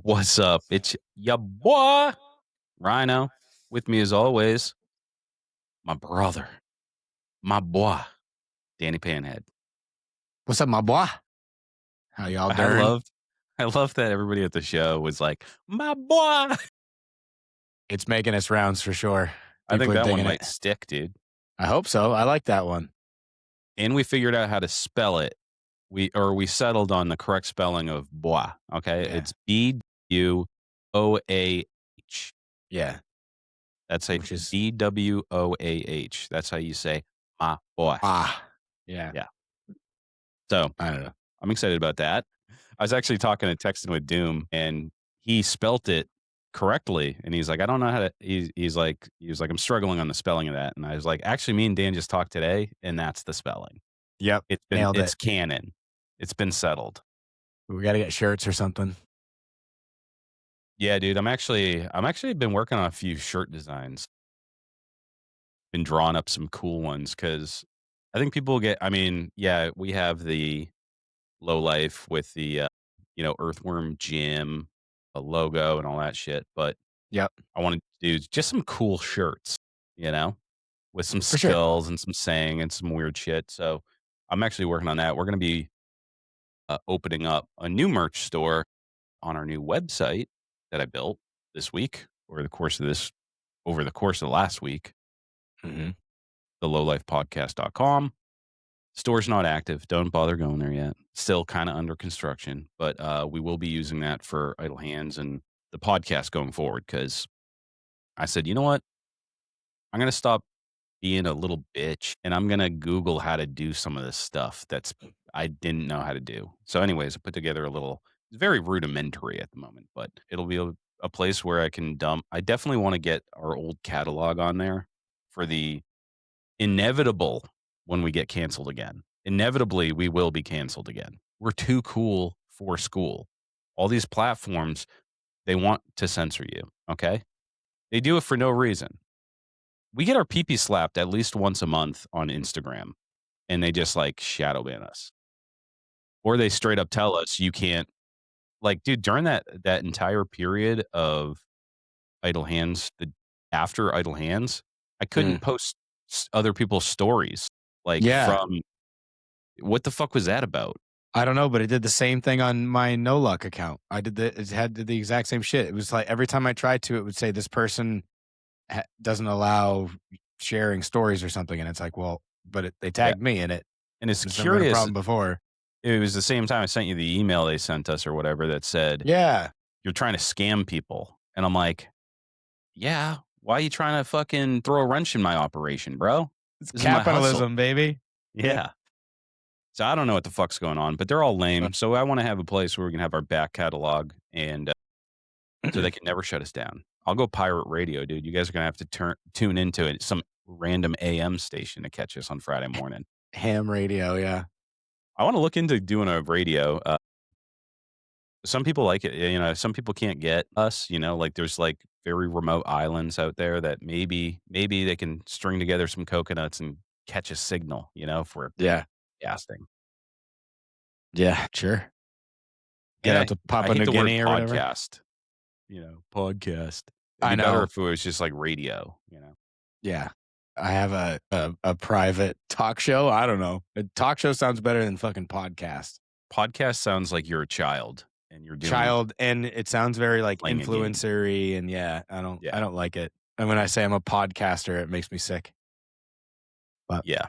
What's up? It's ya boy, Rhino. With me as always, my brother, my boy, Danny Panhead. What's up, my boy? How y'all I doing? loved, I love that everybody at the show was like, my boy. It's making its rounds for sure. I think People are that one digging might it. stick, dude. I hope so. I like that one. And we figured out how to spell it. We settled on the correct spelling of boy. Okay, Yeah. it's B-W-O-A-H. Yeah. That's a Which is B-W-O-A-H. That's how you say my boy. Yeah. Yeah. So I don't know. I'm excited about that. I was actually talking and texting with Doom, and he spelt it correctly. And he's like, I don't know how to. He was like, I'm struggling on the spelling of that. And I was like, actually, me and Dan just talked today, and that's the spelling. Yep. Nailed It's it. canon. It's been settled. We got to get shirts or something. Yeah, dude. I'm actually been working on a few shirt designs. Been drawing up some cool ones because I think people get. I mean, yeah, we have the Lowlife with the Earthworm Jim, a logo and all that shit. But Yep. I wanted to do just some cool shirts, with some For sure. skulls and some saying and some weird shit. So I'm actually working on that. We're going to be opening up a new merch store on our new website that I built this week over the course of the last week, Mm-hmm. the lowlifepodcast.com. Store's not active. Don't bother going there yet. Still kind of under construction, but we will be using that for Idle Hands and the podcast going forward because I said, you know what? I'm going to stop being a little bitch and I'm going to Google how to do some of this stuff I didn't know how to do. So anyways, I put together it's very rudimentary at the moment, but it'll be a place where I can dump. I definitely want to get our old catalog on there for the inevitable when we get canceled again. Inevitably, we will be canceled again. We're too cool for school. All these platforms, they want to censor you, okay? They do it for no reason. We get our pee-pee slapped at least once a month on Instagram, and they just, shadow ban us. Or they straight up tell us you can't dude, during that entire period of Idle Hands, after Idle Hands, I couldn't post other people's stories, Yeah. from what the fuck was that about? I don't know, but it did the same thing on my No Luck account. Did the exact same shit. It was like every time I tried to, it would say this person doesn't allow sharing stories or something. And it's like, well, but they tagged me in it. And it's It's never been a curious. problem before. It was the same time I sent you the email they sent us or whatever that said, Yeah. you're trying to scam people. And I'm like, yeah, why are you trying to fucking throw a wrench in my operation, bro? It's This is my hustle. capitalism, baby. Yeah. So I don't know what the fuck's going on, but they're all lame. So I want to have a place where we can have our back catalog and so they can never shut us down. I'll go pirate radio, dude. You guys are going to have to tune into it, some random AM station to catch us on Friday morning. Ham radio, yeah. I want to look into doing a radio. Some people like it, some people can't get us, there's very remote islands out there that maybe they can string together some coconuts and catch a signal, for Yeah. casting. Yeah, sure. Get out to Papua New Guinea or whatever. Podcast. Podcast. I It'd be know. better if it was just like radio, Yeah. I have a private talk show. I don't know. A talk show sounds better than fucking podcast. Podcast sounds like you're a child and you're doing and it sounds very playing a game. influencer-y, and I don't like it. And when I say I'm a podcaster, it makes me sick. But yeah.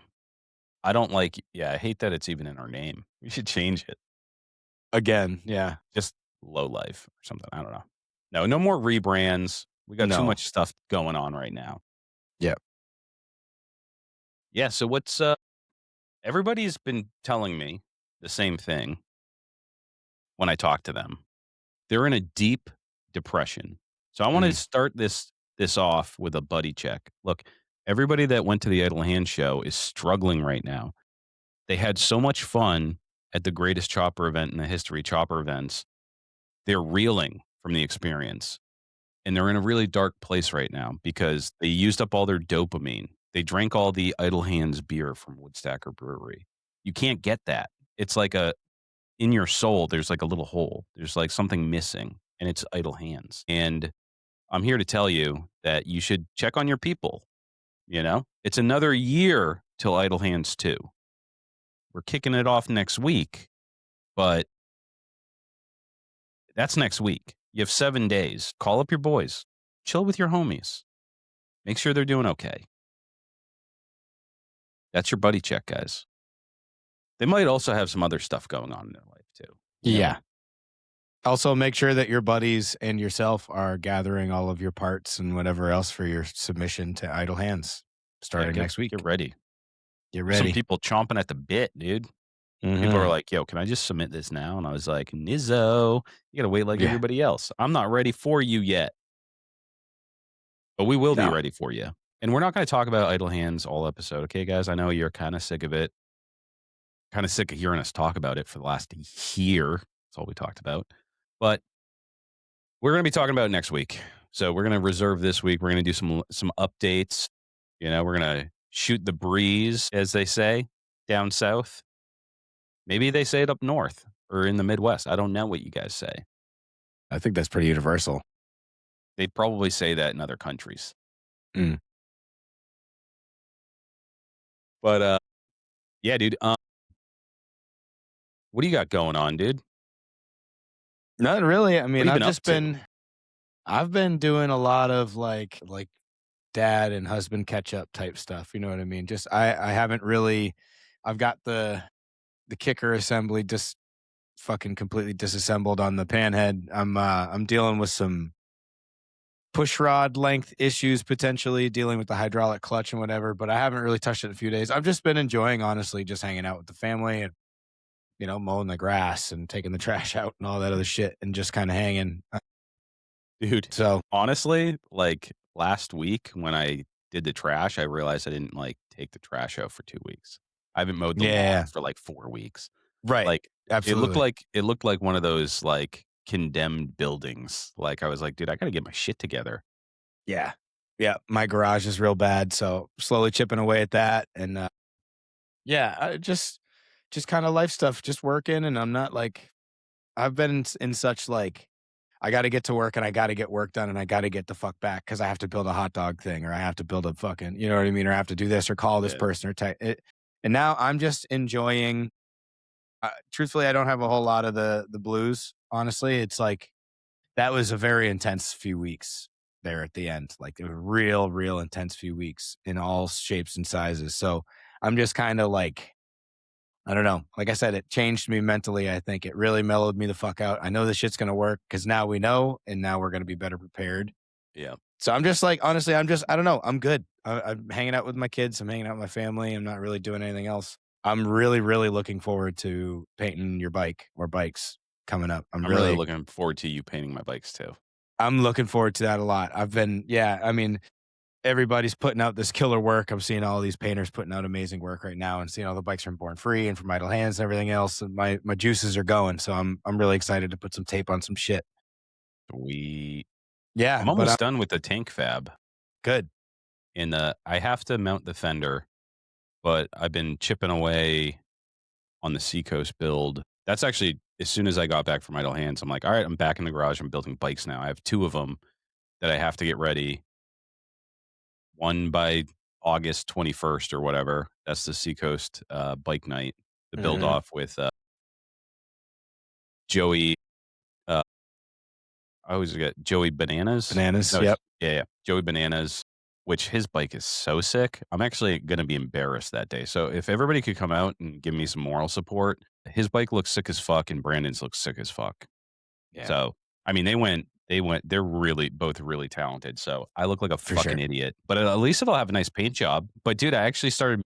I hate that it's even in our name. We should change it. Again, yeah. Just Lowlife or something. I don't know. No more rebrands. We got too much stuff going on right now. Yep. Yeah, so what's everybody's been telling me the same thing when I talk to them. They're in a deep depression. So I want to start this off with a buddy check. Look, everybody that went to the Idle Hand show is struggling right now. They had so much fun at the greatest chopper event in the history, chopper events. They're reeling from the experience. And they're in a really dark place right now because they used up all their dopamine. They drank all the Idle Hands beer from Woodstacker Brewery. You can't get that. It's like in your soul, there's like a little hole. There's like something missing. and it's idle hands. And I'm here to tell you that you should check on your people. You know, it's another year till Idle Hands 2. We're kicking it off next week, but that's next week. You have 7 days. Call up your boys, chill with your homies, make sure they're doing okay. That's your buddy check, guys. They might also have some other stuff going on in their life too. Yeah. Also, make sure that your buddies and yourself are gathering all of your parts and whatever else for your submission to Idle Hands starting next week. Get ready. Get There's some ready. people chomping at the bit, dude. People are Mhm. like, yo, can I just submit this now? And I was like, Nizzo, you got to wait like Yeah. everybody else. I'm not ready for you yet, but we will be No. ready for you. And we're not going to talk about Idle Hands all episode. Okay, guys? I know you're kind of sick of it. Kind of sick of hearing us talk about it for the last year. That's all we talked about. But we're going to be talking about it next week. So we're going to reserve this week. We're going to do some updates. You know, we're going to shoot the breeze, as they say, down south. Maybe they say it up north or in the Midwest. I don't know what you guys say. I think that's pretty universal. They probably say that in other countries. Mm. But yeah, dude. What do you got going on, dude? Not really. I What mean, have you been up to? I've been doing a lot of like dad and husband catch up type stuff. You know what I mean? Just I haven't really. I've got the kicker assembly just fucking completely disassembled on the panhead. I'm dealing with some push rod length issues, potentially dealing with the hydraulic clutch and whatever, but I haven't really touched it in a few days. I've just been enjoying, honestly, just hanging out with the family and, mowing the grass and taking the trash out and all that other shit and just kind of hanging. Dude, So, honestly, like last week when I did the trash, I realized I didn't like take the trash out for 2 weeks. I haven't mowed the lawn yeah, for like 4 weeks. right. Like Absolutely. it looked like one of those like condemned buildings. Like I was like, dude, I gotta get my shit together. Yeah. Yeah. My garage is real bad. So, slowly chipping away at that. And, yeah, just kind of life stuff, just working. And I'm not like, I've been in such like, I got to get to work and I got to get work done and I got to get the fuck back because I have to build a hot dog thing or I have to build a fucking, you know what I mean? Or I have to do this or call this Yeah. person or it. And now I'm just enjoying. Truthfully, I don't have a whole lot of the blues. Honestly, it's like that was a very intense few weeks there at the end, like a real intense few weeks in all shapes and sizes. So I'm just kind of like I don't know. Like I said, it changed me mentally. I think it really mellowed me the fuck out. I know this shit's going to work because now we know and now we're going to be better prepared. Yeah. So I'm just like, honestly, I don't know. I'm good. I'm hanging out with my kids. I'm hanging out with my family. I'm not really doing anything else. I'm really looking forward to painting your bike or bikes coming up. I'm really looking forward to you painting my bikes too. I'm looking forward to that a lot. I mean, everybody's putting out this killer work. I'm seeing all these painters putting out amazing work right now and seeing all the bikes from Born Free and from Idle Hands and everything else. And my juices are going. So I'm really excited to put some tape on some shit. Yeah, I'm but I'm almost done with the tank fab. good. And I have to mount the fender, but I've been chipping away on the Seacoast build. That's actually as soon as I got back from Idle Hands, I'm like, all right, I'm back in the garage. I'm building bikes now. I have 2 of them that I have to get ready. One by August 21st or whatever. That's the Seacoast bike night to build Mhm. off with Joey. I always get Joey Bananas. Bananas. No, Yep. yeah. Joey Bananas, which his bike is so sick. I'm actually going to be embarrassed that day. So if everybody could come out and give me some moral support, his bike looks sick as fuck and Brandon's looks sick as fuck. Yeah. So, I mean, they're really both really talented. So I look like a For fucking sure. idiot, but at least it'll have a nice paint job. But dude, I actually started,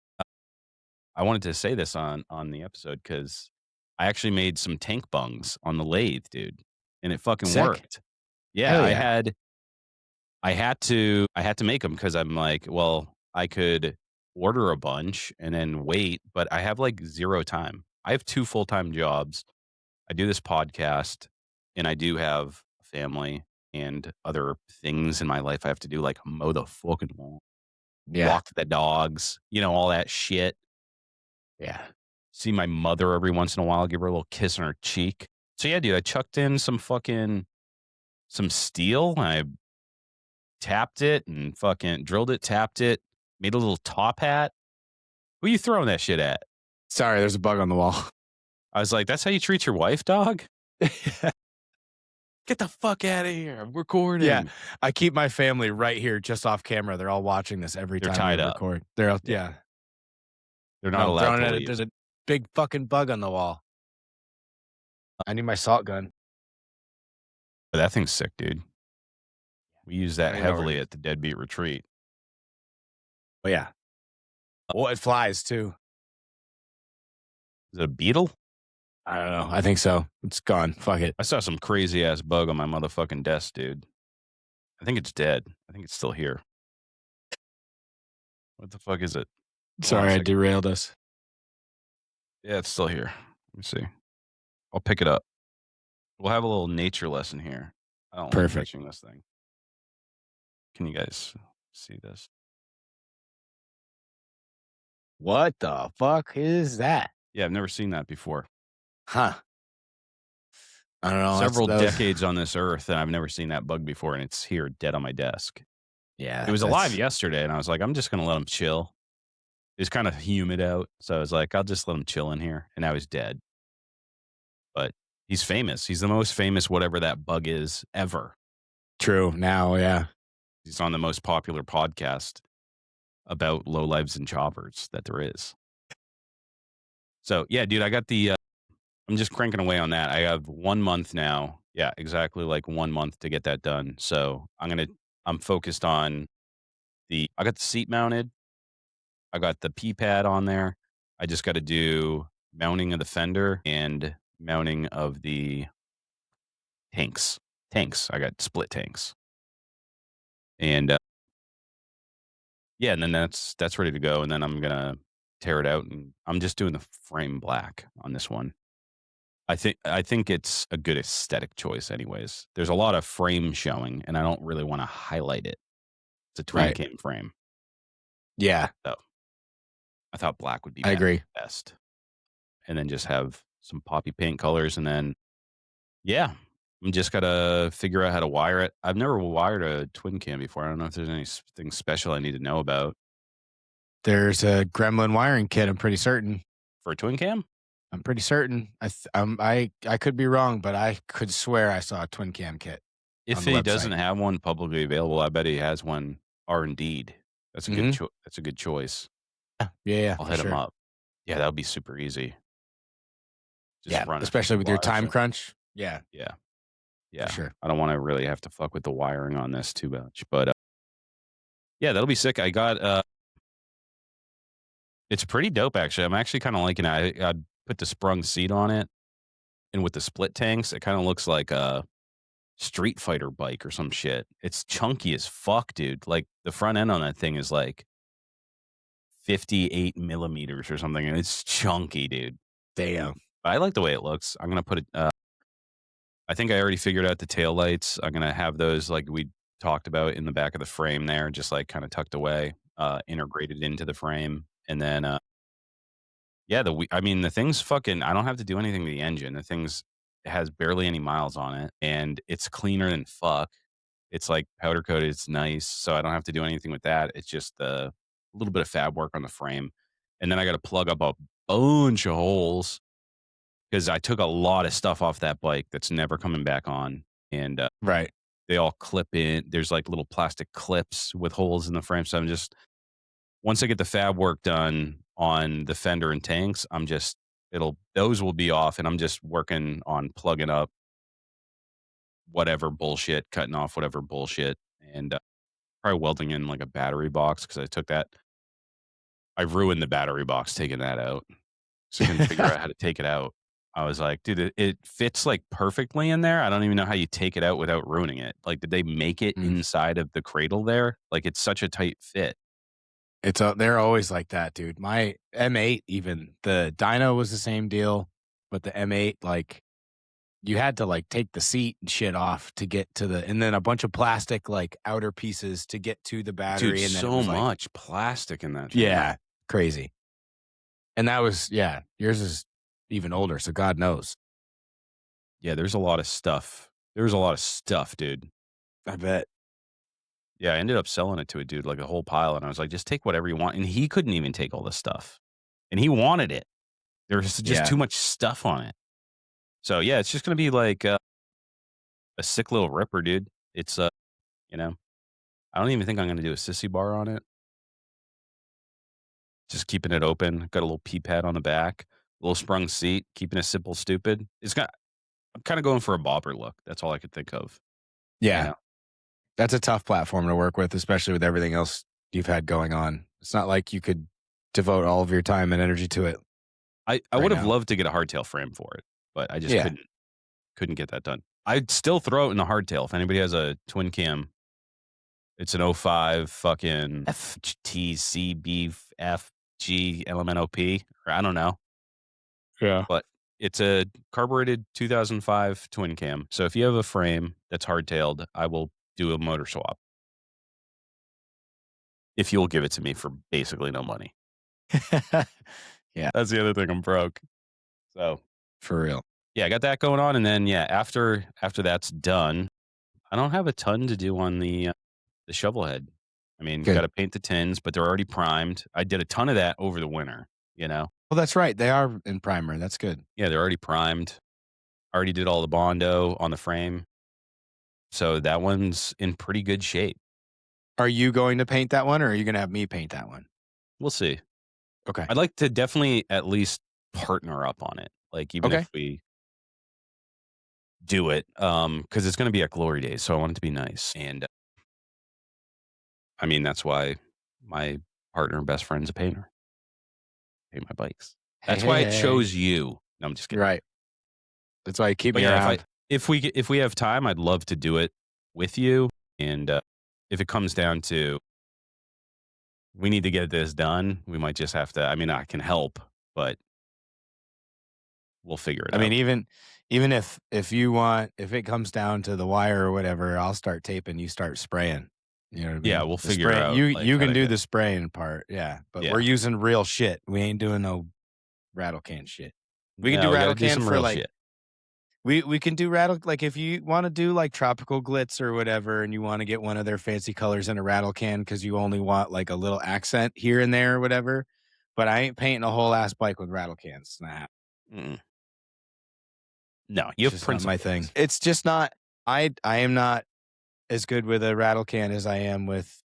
I wanted to say this on the episode because I actually made some tank bungs on the lathe, dude, and it fucking Sick. worked. Yeah, Hell yeah. I had to make them because I'm like, well, I could order a bunch and then wait, but I have like 0 time. I have 2 full-time jobs. I do this podcast and I do have a family and other things in my life I have to do, like mow the fucking lawn, Yeah. walk the dogs, all that shit. Yeah. See my mother every once in a while, give her a little kiss on her cheek. So yeah, dude, I chucked in some fucking some steel. And I tapped it and fucking drilled it, tapped it, made a little top hat. Who you throwing that shit at? Sorry, there's a bug on the wall. I was like, that's how you treat your wife, dog? Get the fuck out of here. I'm recording. Yeah, I keep my family right here, just off camera. They're all watching this every They're time tied we up. record. They're all, Yeah. yeah. They're No, not I'm allowed throwing to at it. leave. There's a big fucking bug on the wall. I need my salt gun. But that thing's sick, dude. We use that I know where it heavily is. at the Deadbeat Retreat. Oh yeah. Well, it flies too. Is it a beetle? I don't know. I think so. It's gone. Fuck it. I saw some crazy ass bug on my motherfucking desk, dude. I think it's dead. I think it's still here. What the fuck is it? Hold on a Sorry, I second. derailed us. Yeah, it's still here. Let me see. I'll pick it up. We'll have a little nature lesson here. I don't like Perfect. touching this thing. Can you guys see this? What the fuck is that? Yeah, I've never seen that before. Huh. I don't know. Several that was- decades on this earth, and I've never seen that bug before, and it's here dead on my desk. Yeah. It was alive that's- yesterday, and I was like, I'm just going to let him chill. It was kind of humid out, so I was like, I'll just let him chill in here, and now he's dead. But he's famous. He's the most famous whatever that bug is ever. True. Now, yeah. He's on the most popular podcast about lowlives and choppers that there is. So, yeah, dude, I got the I'm just cranking away on that. I have 1 month now. Yeah, exactly like 1 month to get that done. So I'm focused on I got the seat mounted. I got the P pad on there. I just got to do mounting of the fender and mounting of the tanks. I got split tanks. And yeah, and then that's ready to go. And then I'm going to tear it out, and I'm just doing the frame black on this one. I think it's a good aesthetic choice anyways. There's a lot of frame showing, and I don't really want to highlight it. It's a twin Right. cam frame. Yeah. So I thought black would be I agree. best. And then just have some poppy paint colors, and then yeah, I'm just gotta figure out how to wire it. I've never wired a twin cam before. I don't know if there's anything special I need to know about There's a gremlin wiring kit. I'm pretty certain. for a twin cam. I'm pretty certain. I could be wrong, but I could swear I saw a twin cam kit. If on the he website. doesn't have one publicly available, I bet he has one R&D'd. That's a good that's a good choice. Yeah. I'll for hit him sure. up. Yeah, that would be super easy. Just Yeah, run it especially through with your wires time and- crunch. Yeah, Yeah. sure. I don't want to really have to fuck with the wiring on this too much, but yeah, that'll be sick. I got it's pretty dope actually. I'm actually kind of liking it. I put the sprung seat on it, and with the split tanks, it kind of looks like a Street Fighter bike or some shit. It's chunky as fuck, dude. Like the front end on that thing is like 58 millimeters or something, and it's chunky, dude. Damn. I like the way it looks. I'm gonna put it. I think I already figured out the tail lights. I'm gonna have those like we talked about in the back of the frame there, just like kind of tucked away, integrated into the frame, and then yeah, I mean the thing's fucking. I don't have to do anything to the engine. The thing's it has barely any miles on it, and it's cleaner than fuck. It's like powder coated. It's nice, so I don't have to do anything with that. It's just a little bit of fab work on the frame, and then I got to plug up a bunch of holes because I took a lot of stuff off that bike that's never coming back on, and Right. they all clip in. There's like little plastic clips with holes in the frame. So I'm just once I get the fab work done on the fender and tanks, those will be off, and I'm just working on plugging up whatever bullshit, cutting off whatever bullshit, and probably welding in like a battery box because I ruined the battery box taking that out. So I couldn't figure out how to take it out. I was like, dude, it fits like perfectly in there. I don't even know how you take it out without ruining it. Like, did they make it inside of the cradle there? Like, it's such a tight fit. They're always like that, dude. My M8, even the dyno was the same deal, but the M8, like you had to like take the seat and shit off to get to and then a bunch of plastic like outer pieces to get to the battery. Dude, and then so it was, like, much plastic in that thing. yeah, crazy. And that was yours is even older, so God knows. Yeah, there's a lot of stuff. There was a lot of stuff, dude. I bet. Yeah, I ended up selling it to a dude, like a whole pile, and I was like, "Just take whatever you want." And he couldn't even take all this stuff, and he wanted it. There's just Yeah. too much stuff on it. So yeah, it's just gonna be like a sick little ripper, dude. It's you know, I don't even think I'm gonna do a sissy bar on it. Just keeping it open. Got a little pee pad on the back, little sprung seat, keeping it simple, stupid. It's got. I'm kind of going for a bobber look. That's all I could think of. You Yeah. know, That's a tough platform to work with, especially with everything else you've had going on. It's not like you could devote all of your time and energy to it I right would have now. loved to get a hardtail frame for it, but I just Yeah. couldn't get that done. I'd still throw it in the hardtail if anybody has a twin cam. It's an '05 fucking FTCBFG LMNOP, or I don't know, Yeah. but it's a carbureted 2005 twin cam. So if you have a frame that's hardtailed, I will do a motor swap if you'll give it to me for basically no money. Yeah. That's the other thing, I'm broke. So For real. yeah, I got that going on, and then yeah, after that's done, I don't have a ton to do on the shovel head. I mean, got Good. to paint the tins, but they're already primed. I did a ton of that over the winter. You know, Well, that's right. They are in primer. That's good. yeah, they're already primed. Already did all the Bondo on the frame, so that one's in pretty good shape. Are you going to paint that one or are you going to have me paint that one? We'll see. Okay. I'd like to definitely at least partner up on it. Like even Okay. if we do it, because it's going to be at Glory Days, so I want it to be nice. And I mean, that's why my partner and best friend's a painter. Paint my bikes. Hey, That's hey, why I hey. chose you. No, I'm just kidding. Right. That's why you keep But me yeah, around. if we have time, I'd love to do it with you. And if it comes down to we need to get this done, we might just have to. I mean, I can help, but we'll figure it I mean, out. even if you want, if it comes down to the wire or whatever, I'll start taping. You start spraying. You know what I Yeah, mean? we'll The figure spray. out like You how can to do get. the spraying part. Yeah, but we're Yeah, using real shit. We ain't doing no rattle can shit. We can do no, we got to rattle do can some for real like shit. we can do rattle like if you want to do like tropical glitz or whatever, and you want to get one of their fancy colors in a rattle can because you only want like a little accent here and there or whatever. But I ain't painting a whole ass bike with rattle cans. Nah. Mm. No, you It's have just not my thing. principles. It's just not. I am not as good with a rattle can as I am with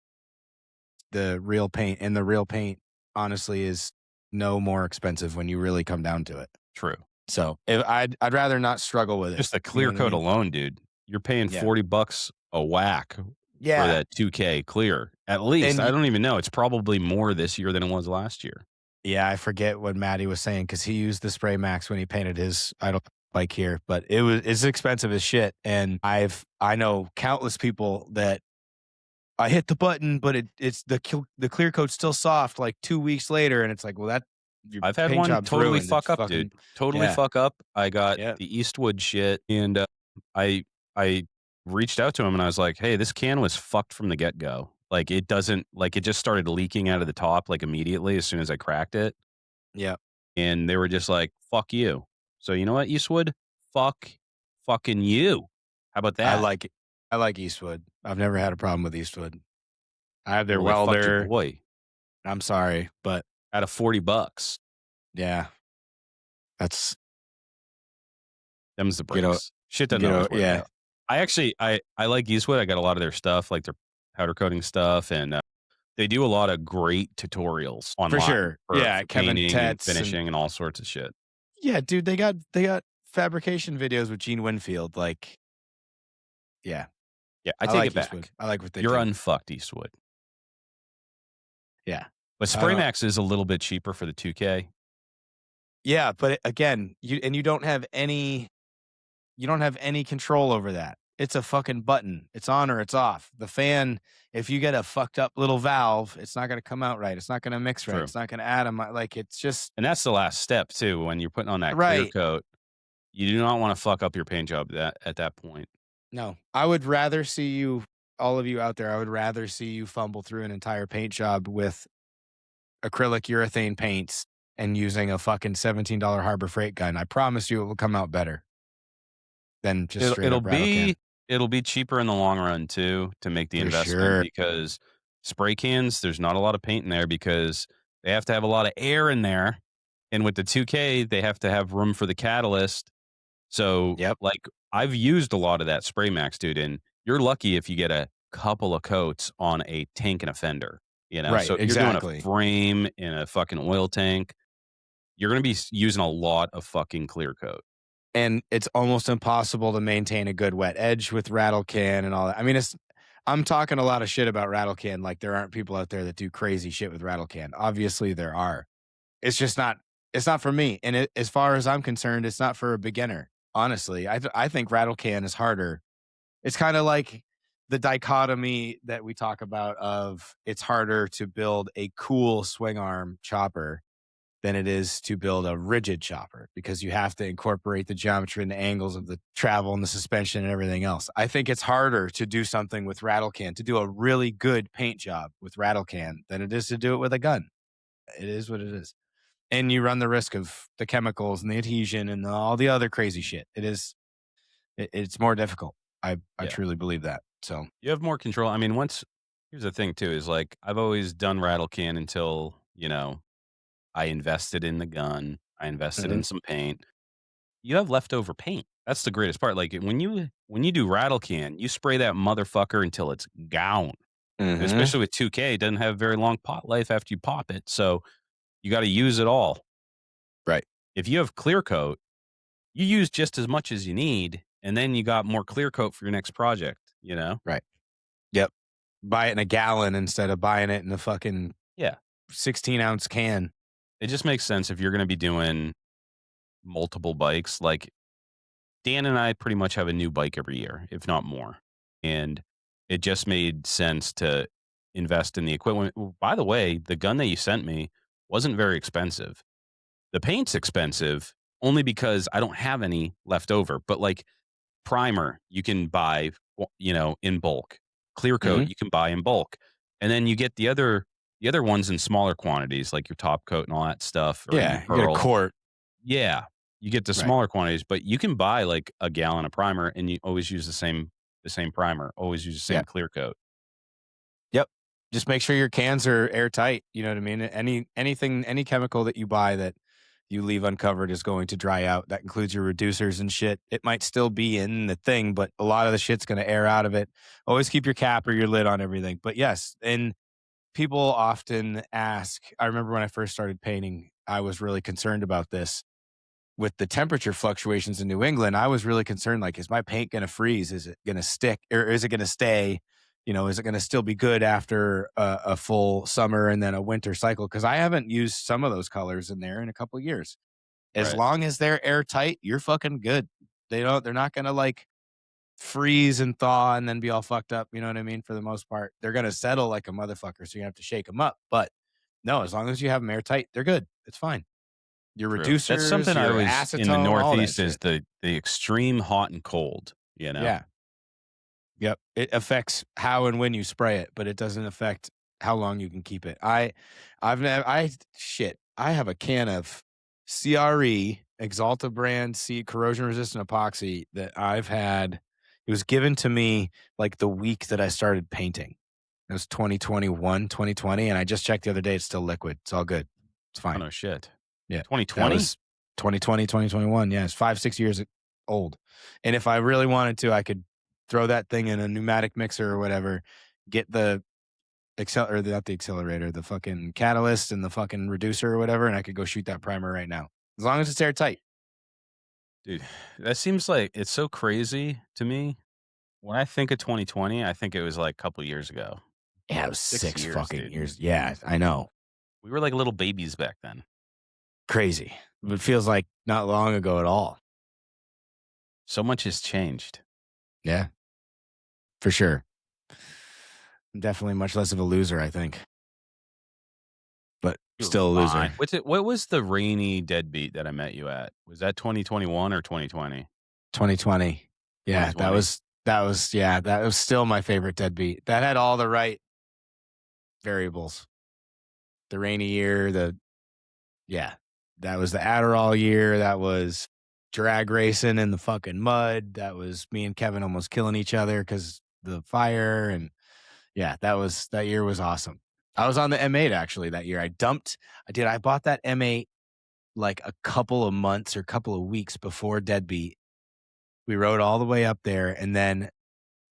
the real paint, and the real paint honestly is no more expensive when you really come down to it. True. So if I'd rather not struggle with it. Just the You know clear what I coat mean? alone, dude. You're paying Yeah. $40 a whack for Yeah. that 2K clear. At least And I don't even know. It's probably more this year than it was last year. yeah, I forget what Maddie was saying because he used the Spray Max when he painted his idle bike here, but it's expensive as shit. And I know countless people that I hit the button, but it's the clear coat's still soft like 2 weeks later, and it's like, well, that your I've had paint one job's totally ruined. It's fuck up, dude. fucking Totally yeah, fuck up. I got yeah, the Eastwood shit, and I reached out to him and I was like, "Hey, this can was fucked from the get go. Like it doesn't like it just started leaking out of the top like immediately as soon as I cracked it." yeah. And they were just like, "Fuck you." So you know what, Eastwood? Fuck, fucking you. How about I that? like it. I like Eastwood. I've never had a problem with Eastwood. I have their Well, they fucked your welder. boy I'm sorry, but out of $40. yeah, that's Them's the get out, breaks. Shit doesn't always work yeah, out. I like Eastwood. I got a lot of their stuff, like their powder coating stuff, and they do a lot of great tutorials for online sure. for Yeah, Kevin painting and Tetz and finishing and all sorts of shit. yeah, dude, they got fabrication videos with Gene Winfield. Like, yeah, Yeah, I I take like it Eastwood. back. I like what they You're do. unfucked, Eastwood. Yeah, But I don't. Spraymax is a little bit cheaper for the 2K. Yeah, but again, you don't have any control over that. It's a fucking button. It's on or it's off. The fan, if you get a fucked up little valve, it's not going to come out right. It's not going to mix right. True. It's not going to atom like it's just And that's the last step too. When you're putting on that clear right. coat, you do not want to fuck up your paint job at that point. No, I would rather see you, all of you out there. I would rather see you fumble through an entire paint job with acrylic urethane paints and using a fucking $17 Harbor Freight gun. I promise you, it will come out better. than just It'll straight it'll up rattle can. be it'll be cheaper in the long run too to make the For investment sure. because spray cans, there's not a lot of paint in there because they have to have a lot of air in there. And with the 2K, they have to have room for the catalyst. So, Yep. like, I've used a lot of that Spray Max, dude, and you're lucky if you get a couple of coats on a tank and a fender, you know? Right, So if you're doing a exactly. frame in a fucking oil tank, you're gonna be using a lot of fucking clear coat. And it's almost impossible to maintain a good wet edge with rattle can and all that. I mean, I'm talking a lot of shit about rattle can, like there aren't people out there that do crazy shit with rattle can. Obviously there are. It's just not it's not for me. And as far as I'm concerned, it's not for a beginner. Honestly, I think rattle can is harder. It's kind of like the dichotomy that we talk about of it's harder to build a cool swing arm chopper than it is to build a rigid chopper because you have to incorporate the geometry and the angles of the travel and the suspension and everything else. I think it's harder to do something with rattle can, to do a really good paint job with rattle can than it is to do it with a gun. It is what it is. And you run the risk of the chemicals and the adhesion and all the other crazy shit. It's more difficult. I Yeah. truly believe that. So, You have more control. I mean, here's the thing too, is like I've always done rattle can until, I invested in the gun, I invested mhm, in some paint. You have leftover paint. That's the greatest part. Like when you do rattle can, you spray that motherfucker until it's gone. And mhm, especially with 2K, it doesn't have very long pot life after you pop it. So you got to use it all. right, If you have clear coat, you use just as much as you need, and then you got more clear coat for your next project, you know? right. Yep. Buy it in a gallon instead of buying it in a fucking Yeah. 16-ounce can. It just makes sense if you're going to be doing multiple bikes. Like Dan and I pretty much have a new bike every year, if not more. And it just made sense to invest in the equipment. By the way, the gun that you sent me wasn't very expensive. The paint's expensive only because I don't have any left over. But like primer, you can buy, in bulk. Clear coat, Mhm. you can buy in bulk. And then you get the other ones in smaller quantities, like your top coat and all that stuff, or even Yeah, you get a pearl. quart. Yeah. You get the Right. smaller quantities, but you can buy like a gallon of primer and you always use the same primer, always use the Yeah. same clear coat. Yep. Just make sure your cans are airtight, you know what I mean? Any chemical that you buy that you leave uncovered is going to dry out. That includes your reducers and shit. It might still be in the thing, but a lot of the shit's going to air out of it. Always keep your cap or your lid on everything. But yes, and people often ask, I remember when I first started painting, I was really concerned about this with the temperature fluctuations in New England. I was really concerned, like, is my paint going to freeze? Is it going to stick or is it going to stay? Is it going to still be good after a full summer and then a winter cycle? Because I haven't used some of those colors in there in a couple of years. As Right. long as they're airtight, you're fucking good. They're not going to like freeze and thaw and then be all fucked up. You know what I mean? For the most part, they're going to settle like a motherfucker. So you have to shake them up. But no, as long as you have them airtight, they're good. It's fine. Your True. That's reducers, something I your always in the acetone, all that Northeast is shit. the extreme hot and cold, you know? Yeah. Yep. It affects how and when you spray it, but it doesn't affect how long you can keep it. I've never, I, shit, I have a can of CRE Exalta brand corrosion resistant epoxy that I've had. It was given to me like the week that I started painting. It was 2021, 2020. And I just checked the other day. It's still liquid. It's all good. It's Oh fine. no shit. Yeah. That 2020? was 2020, 2021. Yeah, it's 5, 6 years old. And if I really wanted to, I could throw that thing in a pneumatic mixer or whatever, get the not the accelerator, the fucking catalyst and the fucking reducer or whatever, and I could go shoot that primer right now. As long as it's airtight. Dude, that seems like it's so crazy to me. When I think of 2020, I think it was like a couple years ago. Yeah, it was 6 6 years, fucking dude. years. Yeah, I know. We were like little babies back then. Crazy. It feels like not long ago at all. So much has changed. Yeah, for sure. I'm definitely much less of a loser, I think, but You're still a fine. loser. What was the rainy deadbeat that I met you at? Was that 2021 or 2020? 2020. Yeah, 2020. that was still my favorite deadbeat. That had all the right variables. The rainy year, yeah. That was the Adderall year. That was drag racing in the fucking mud. That was me and Kevin almost killing each other because the fire. And yeah, that year was awesome. I was on the M8 actually that year. I bought that M8 like a couple of months or couple of weeks before Deadbeat. We rode all the way up there, and then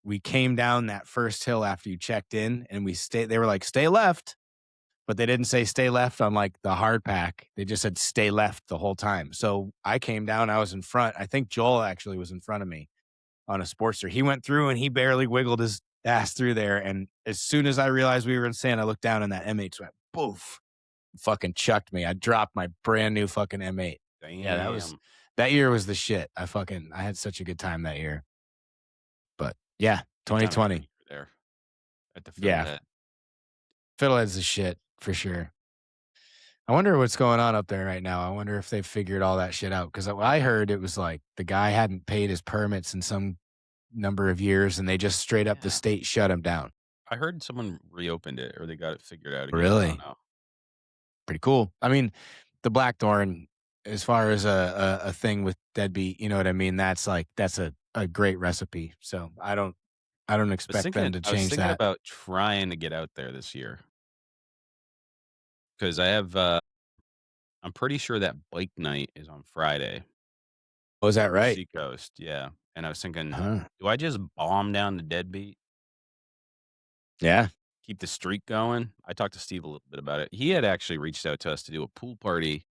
we came down that first hill after you checked in, and they were like, stay left. But they didn't say stay left on like the hard pack. They just said stay left the whole time. So I came down, I was in front. I think Joel actually was in front of me on a Sportster. He went through and he barely wiggled his ass through there. And as soon as I realized we were in sand, I looked down and that M8 went poof, fucking chucked me. I dropped my brand new fucking M8. Yeah, Damn. that year was the shit. I had such a good time that year. But yeah, Good time every 2020. year there at the Yeah, Fiddlehead. Fiddlehead's the shit for sure. I wonder what's going on up there right now. I wonder if they've figured all that shit out. Because I heard it was like the guy hadn't paid his permits in some number of years, and they just straight up the Yeah. state shut him down. I heard someone reopened it or they got it figured out again. I Really? don't know. Pretty cool. I mean, the Blackthorn, as far as a thing with Deadbeat, you know what I mean? That's a great recipe. So I don't expect them to I was change thinking that. about trying to get out there this year because I'm pretty sure that bike night is on Friday Was that for right? Seacoast. Yeah. And I was thinking, Huh. do I just bomb down to Deadbeat? Yeah. Keep the streak going? I talked to Steve a little bit about it. He had actually reached out to us to do a pool party.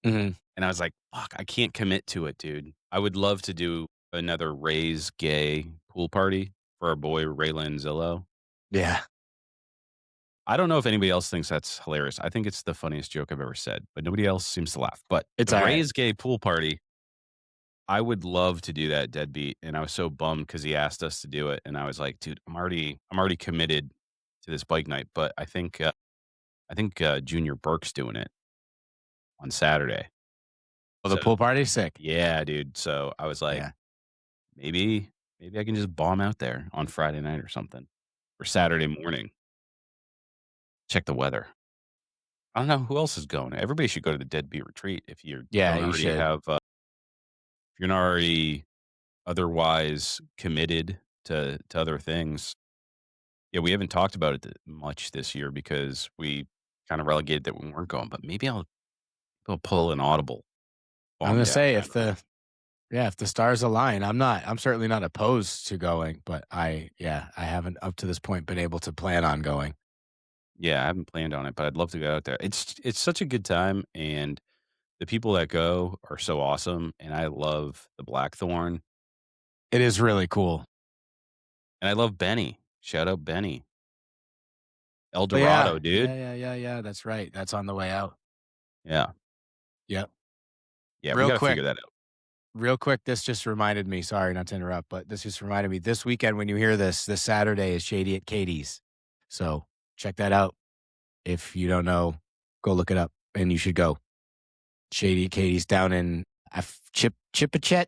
Hmm. And I was like, fuck, I can't commit to it, dude. I would love to do another Ray's gay pool party for our boy Raylan Zillow. Yeah. I don't know if anybody else thinks that's hilarious. I think it's the funniest joke I've ever said, but nobody else seems to laugh. But It's the all right. Ray's gay pool party, I would love to do that Deadbeat. And I was so bummed because he asked us to do it. And I was like, dude, I'm already committed to this bike night. But I think Junior Burke's doing it on Saturday. Oh, the So pool party? Sick. yeah, dude. So I was like, Yeah. maybe I can just bomb out there on Friday night or something or Saturday morning. Check the weather. I don't know who else is going. Everybody should go to the Deadbeat Retreat if you Yeah, don't you already should. have, if you're not already otherwise committed to other things. Yeah, we haven't talked about it much this year because we kind of relegated that we weren't going. But maybe I'll pull an audible I'm bomb gonna down say randomly. if the stars align, I'm certainly not opposed to going, but I haven't up to this point been able to plan on going. Yeah, I haven't planned on it, but I'd love to go out there. It's such a good time, and the people that go are so awesome. And I love the Blackthorn, It is really cool. and I love Benny. Shout out Benny El But yeah, Dorado, dude. yeah. That's right. That's on the way out. Yeah. Yep. Yeah, we Real gotta quick, figure that out. real quick. This just reminded me. Sorry, not to interrupt, but this just reminded me. This weekend, when you hear this Saturday is Shady at Katie's. So check that out. If you don't know, go look it up, and you should go. Shady at Katie's down in Chippeset,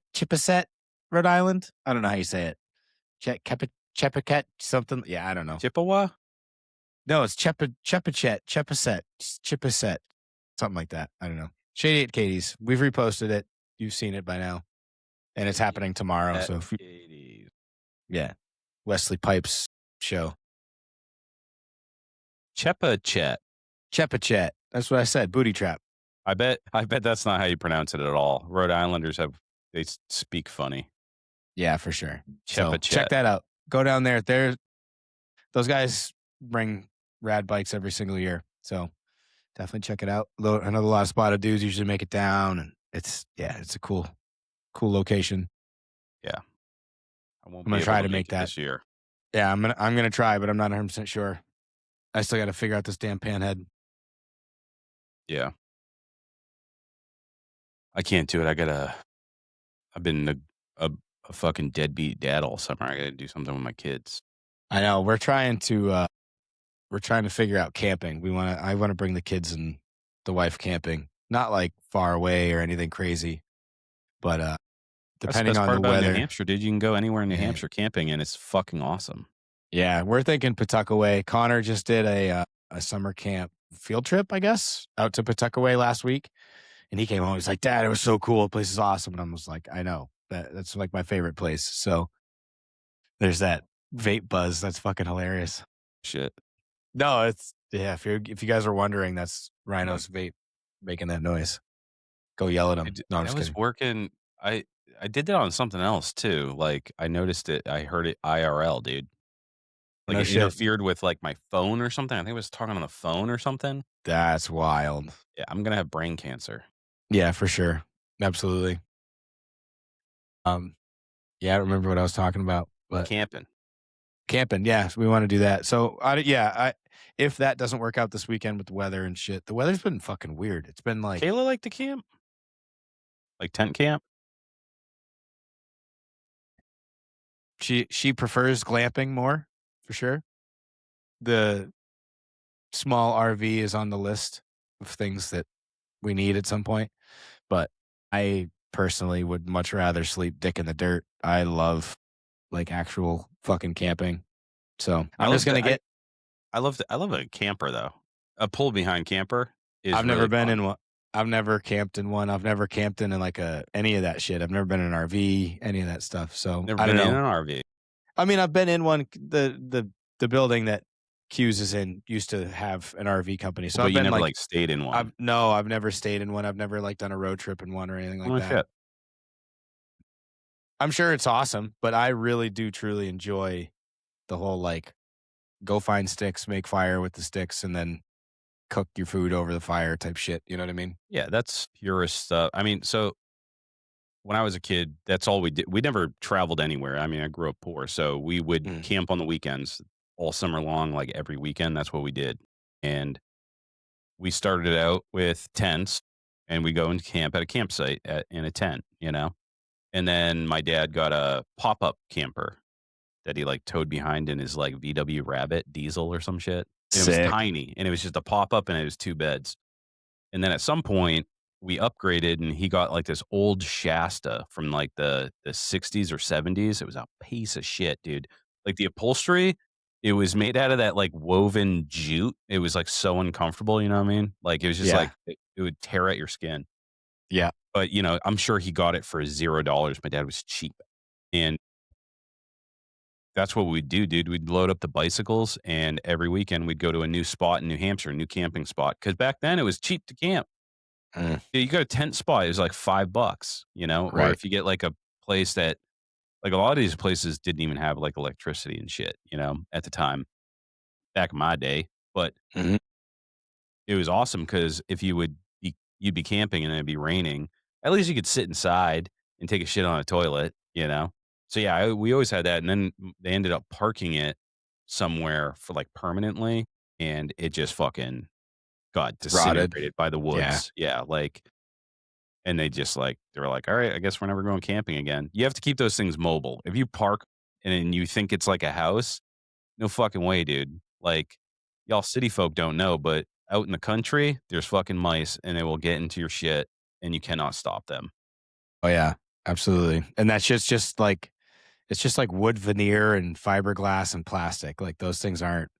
Rhode Island. I don't know how you say it. Chepaket, something. Yeah, I don't know. Chippewa? No, it's Chippeset, something like that. I don't know. Shady at Katie's. We've reposted it. You've seen it by now, and it's happening tomorrow. At So Katie's. yeah, Wesley Pipes show. Chepachet. Chepachet. That's what I said. Booty trap. I bet that's not how you pronounce it at all. Rhode Islanders speak funny. Yeah, for sure. So Chepachet. check that out. Go down there. Those guys bring rad bikes every single year. So definitely check it out. I know a lot of spotted dudes usually make it down, and it's a cool location. Yeah. I won't I'm be gonna able try to to make make it that. this year. Yeah, I'm gonna try, but I'm not 100% sure. I still got to figure out this damn panhead. Yeah. I can't do it. I've been a fucking deadbeat dad all summer. I gotta do something with my kids. I know we're trying to figure out camping. I want to bring the kids and the wife camping, not like far away or anything crazy, but That's the depending best on part the about New weather. Hampshire, dude. You can go anywhere in New Yeah, Hampshire camping, and it's fucking awesome. yeah, we're thinking Pawtuckaway. Connor just did a summer camp field trip, I guess, out to Pawtuckaway last week. And he came home. He's like, "Dad, it was so cool. The place is awesome." And I was like, "I know that's like my favorite place." So there's that vape buzz. That's fucking hilarious. Shit. No, it's yeah. If you guys are wondering, that's Rhino's vape making that noise. Go yell at him. No, I'm I just was kidding. working I I did that on something else too, like, I noticed it I heard it IRL, dude. Like, No it shit. interfered with, like, my phone or something. I think I was talking on the phone or something. That's wild. Yeah, I'm gonna have brain cancer. Yeah, for sure. Absolutely. Um, yeah, I don't remember what I was talking about, but Camping. camping. Yeah, we want to do that. So, yeah, if that doesn't work out this weekend with the weather and shit, the weather's been fucking weird. It's been like Kayla like to camp? Like tent camp? she prefers glamping more for sure. The small RV is on the list of things that we need at some point, but I personally would much rather sleep dick in the dirt. I love like actual fucking camping. So I I'm just love gonna the get. I love a camper, though. A pull behind camper is I've never really been fun. in one. I've never camped in one. I've never camped in like any of that shit. I've never been in an RV, any of that stuff. So Never I don't been in know. an RV. I mean, I've been in one. The building that Q's is in used to have an RV company. So But I've you been never, like, like, stayed in one. I've never stayed in one. I've never like done a road trip in one or anything Oh, like no that. shit. I'm sure it's awesome, but I really do truly enjoy the whole like go find sticks, make fire with the sticks, and then cook your food over the fire type shit. You know what I mean? Yeah, that's purist stuff. I mean, so when I was a kid, that's all we did. We never traveled anywhere. I mean, I grew up poor, so we would Mm. camp on the weekends all summer long, like every weekend. That's what we did. And we started out with tents and we go and camp at a campsite in a tent, you know? And then my dad got a pop up camper that he like towed behind in his like VW Rabbit diesel or some shit. And it was Sick. tiny and it was just a pop up and it was two beds. And then at some point, we upgraded and he got like this old Shasta from like the 60s or 70s. It was a piece of shit, dude. Like the upholstery, it was made out of that like woven jute. It was like so uncomfortable, you know what I mean? Like it was just Yeah. like it would tear at your skin. Yeah. But you know, I'm sure he got it for $0. My dad was cheap. And that's what we'd do, dude. We'd load up the bicycles and every weekend we'd go to a new spot in New Hampshire, a new camping spot. Cause back then it was cheap to camp. Mm. Yeah, you got a tent spot, it was like $5, you know, or Right. if you get like a place that like a lot of these places didn't even have like electricity and shit, you know, at the time, back in my day. But Mhm. it was awesome because if you'd be camping and it'd be raining, at least you could sit inside and take a shit on a toilet, you know? So yeah, we always had that. And then they ended up parking it somewhere for like permanently and it just fucking got Rotted. disintegrated by the Yeah. woods. Yeah. Like, and they were like, "All right, I guess we're never going camping again." You have to keep those things mobile. If you park and you think it's like a house, no fucking way, dude. Like, y'all city folk don't know, but out in the country, there's fucking mice and they will get into your shit and you cannot stop them. Oh yeah. Absolutely. And that's just like it's just like wood veneer and fiberglass and plastic. Like those things aren't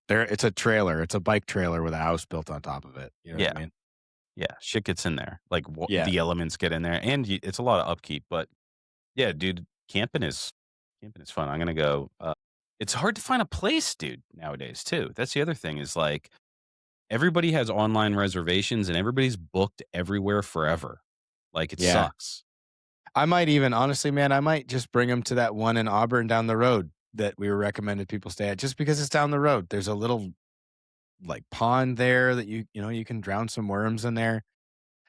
there. It's a trailer. It's a bike trailer with a house built on top of it. You know what Yeah. I mean? Yeah. Shit gets in there. Like Yeah. the elements get in there and it's a lot of upkeep, but yeah, dude, camping is fun. I'm going to go. It's hard to find a place, dude, nowadays too. That's the other thing is like, everybody has online reservations and everybody's booked everywhere forever. Like, it Yeah. sucks. I might even honestly, man, I might just bring them to that one in Auburn down the road that we were recommended people stay at just because it's down the road. There's a little like pond there that you know, you can drown some worms in there.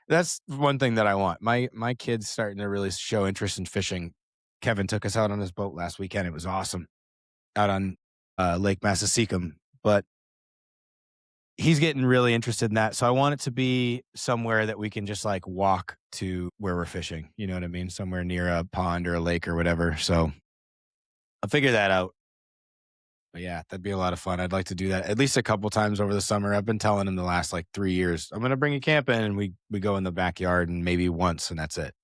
That's one thing that I want. My kid's starting to really show interest in fishing. Kevin took us out on his boat last weekend. It was awesome out on Lake Massasecum, but he's getting really interested in that. So I want it to be somewhere that we can just like walk to where we're fishing. You know what I mean? Somewhere near a pond or a lake or whatever. So I'll figure that out. But yeah, that'd be a lot of fun. I'd like to do that at least a couple times over the summer. I've been telling him the last like 3 years, I'm gonna bring you camping and we go in the backyard and maybe once and that's it.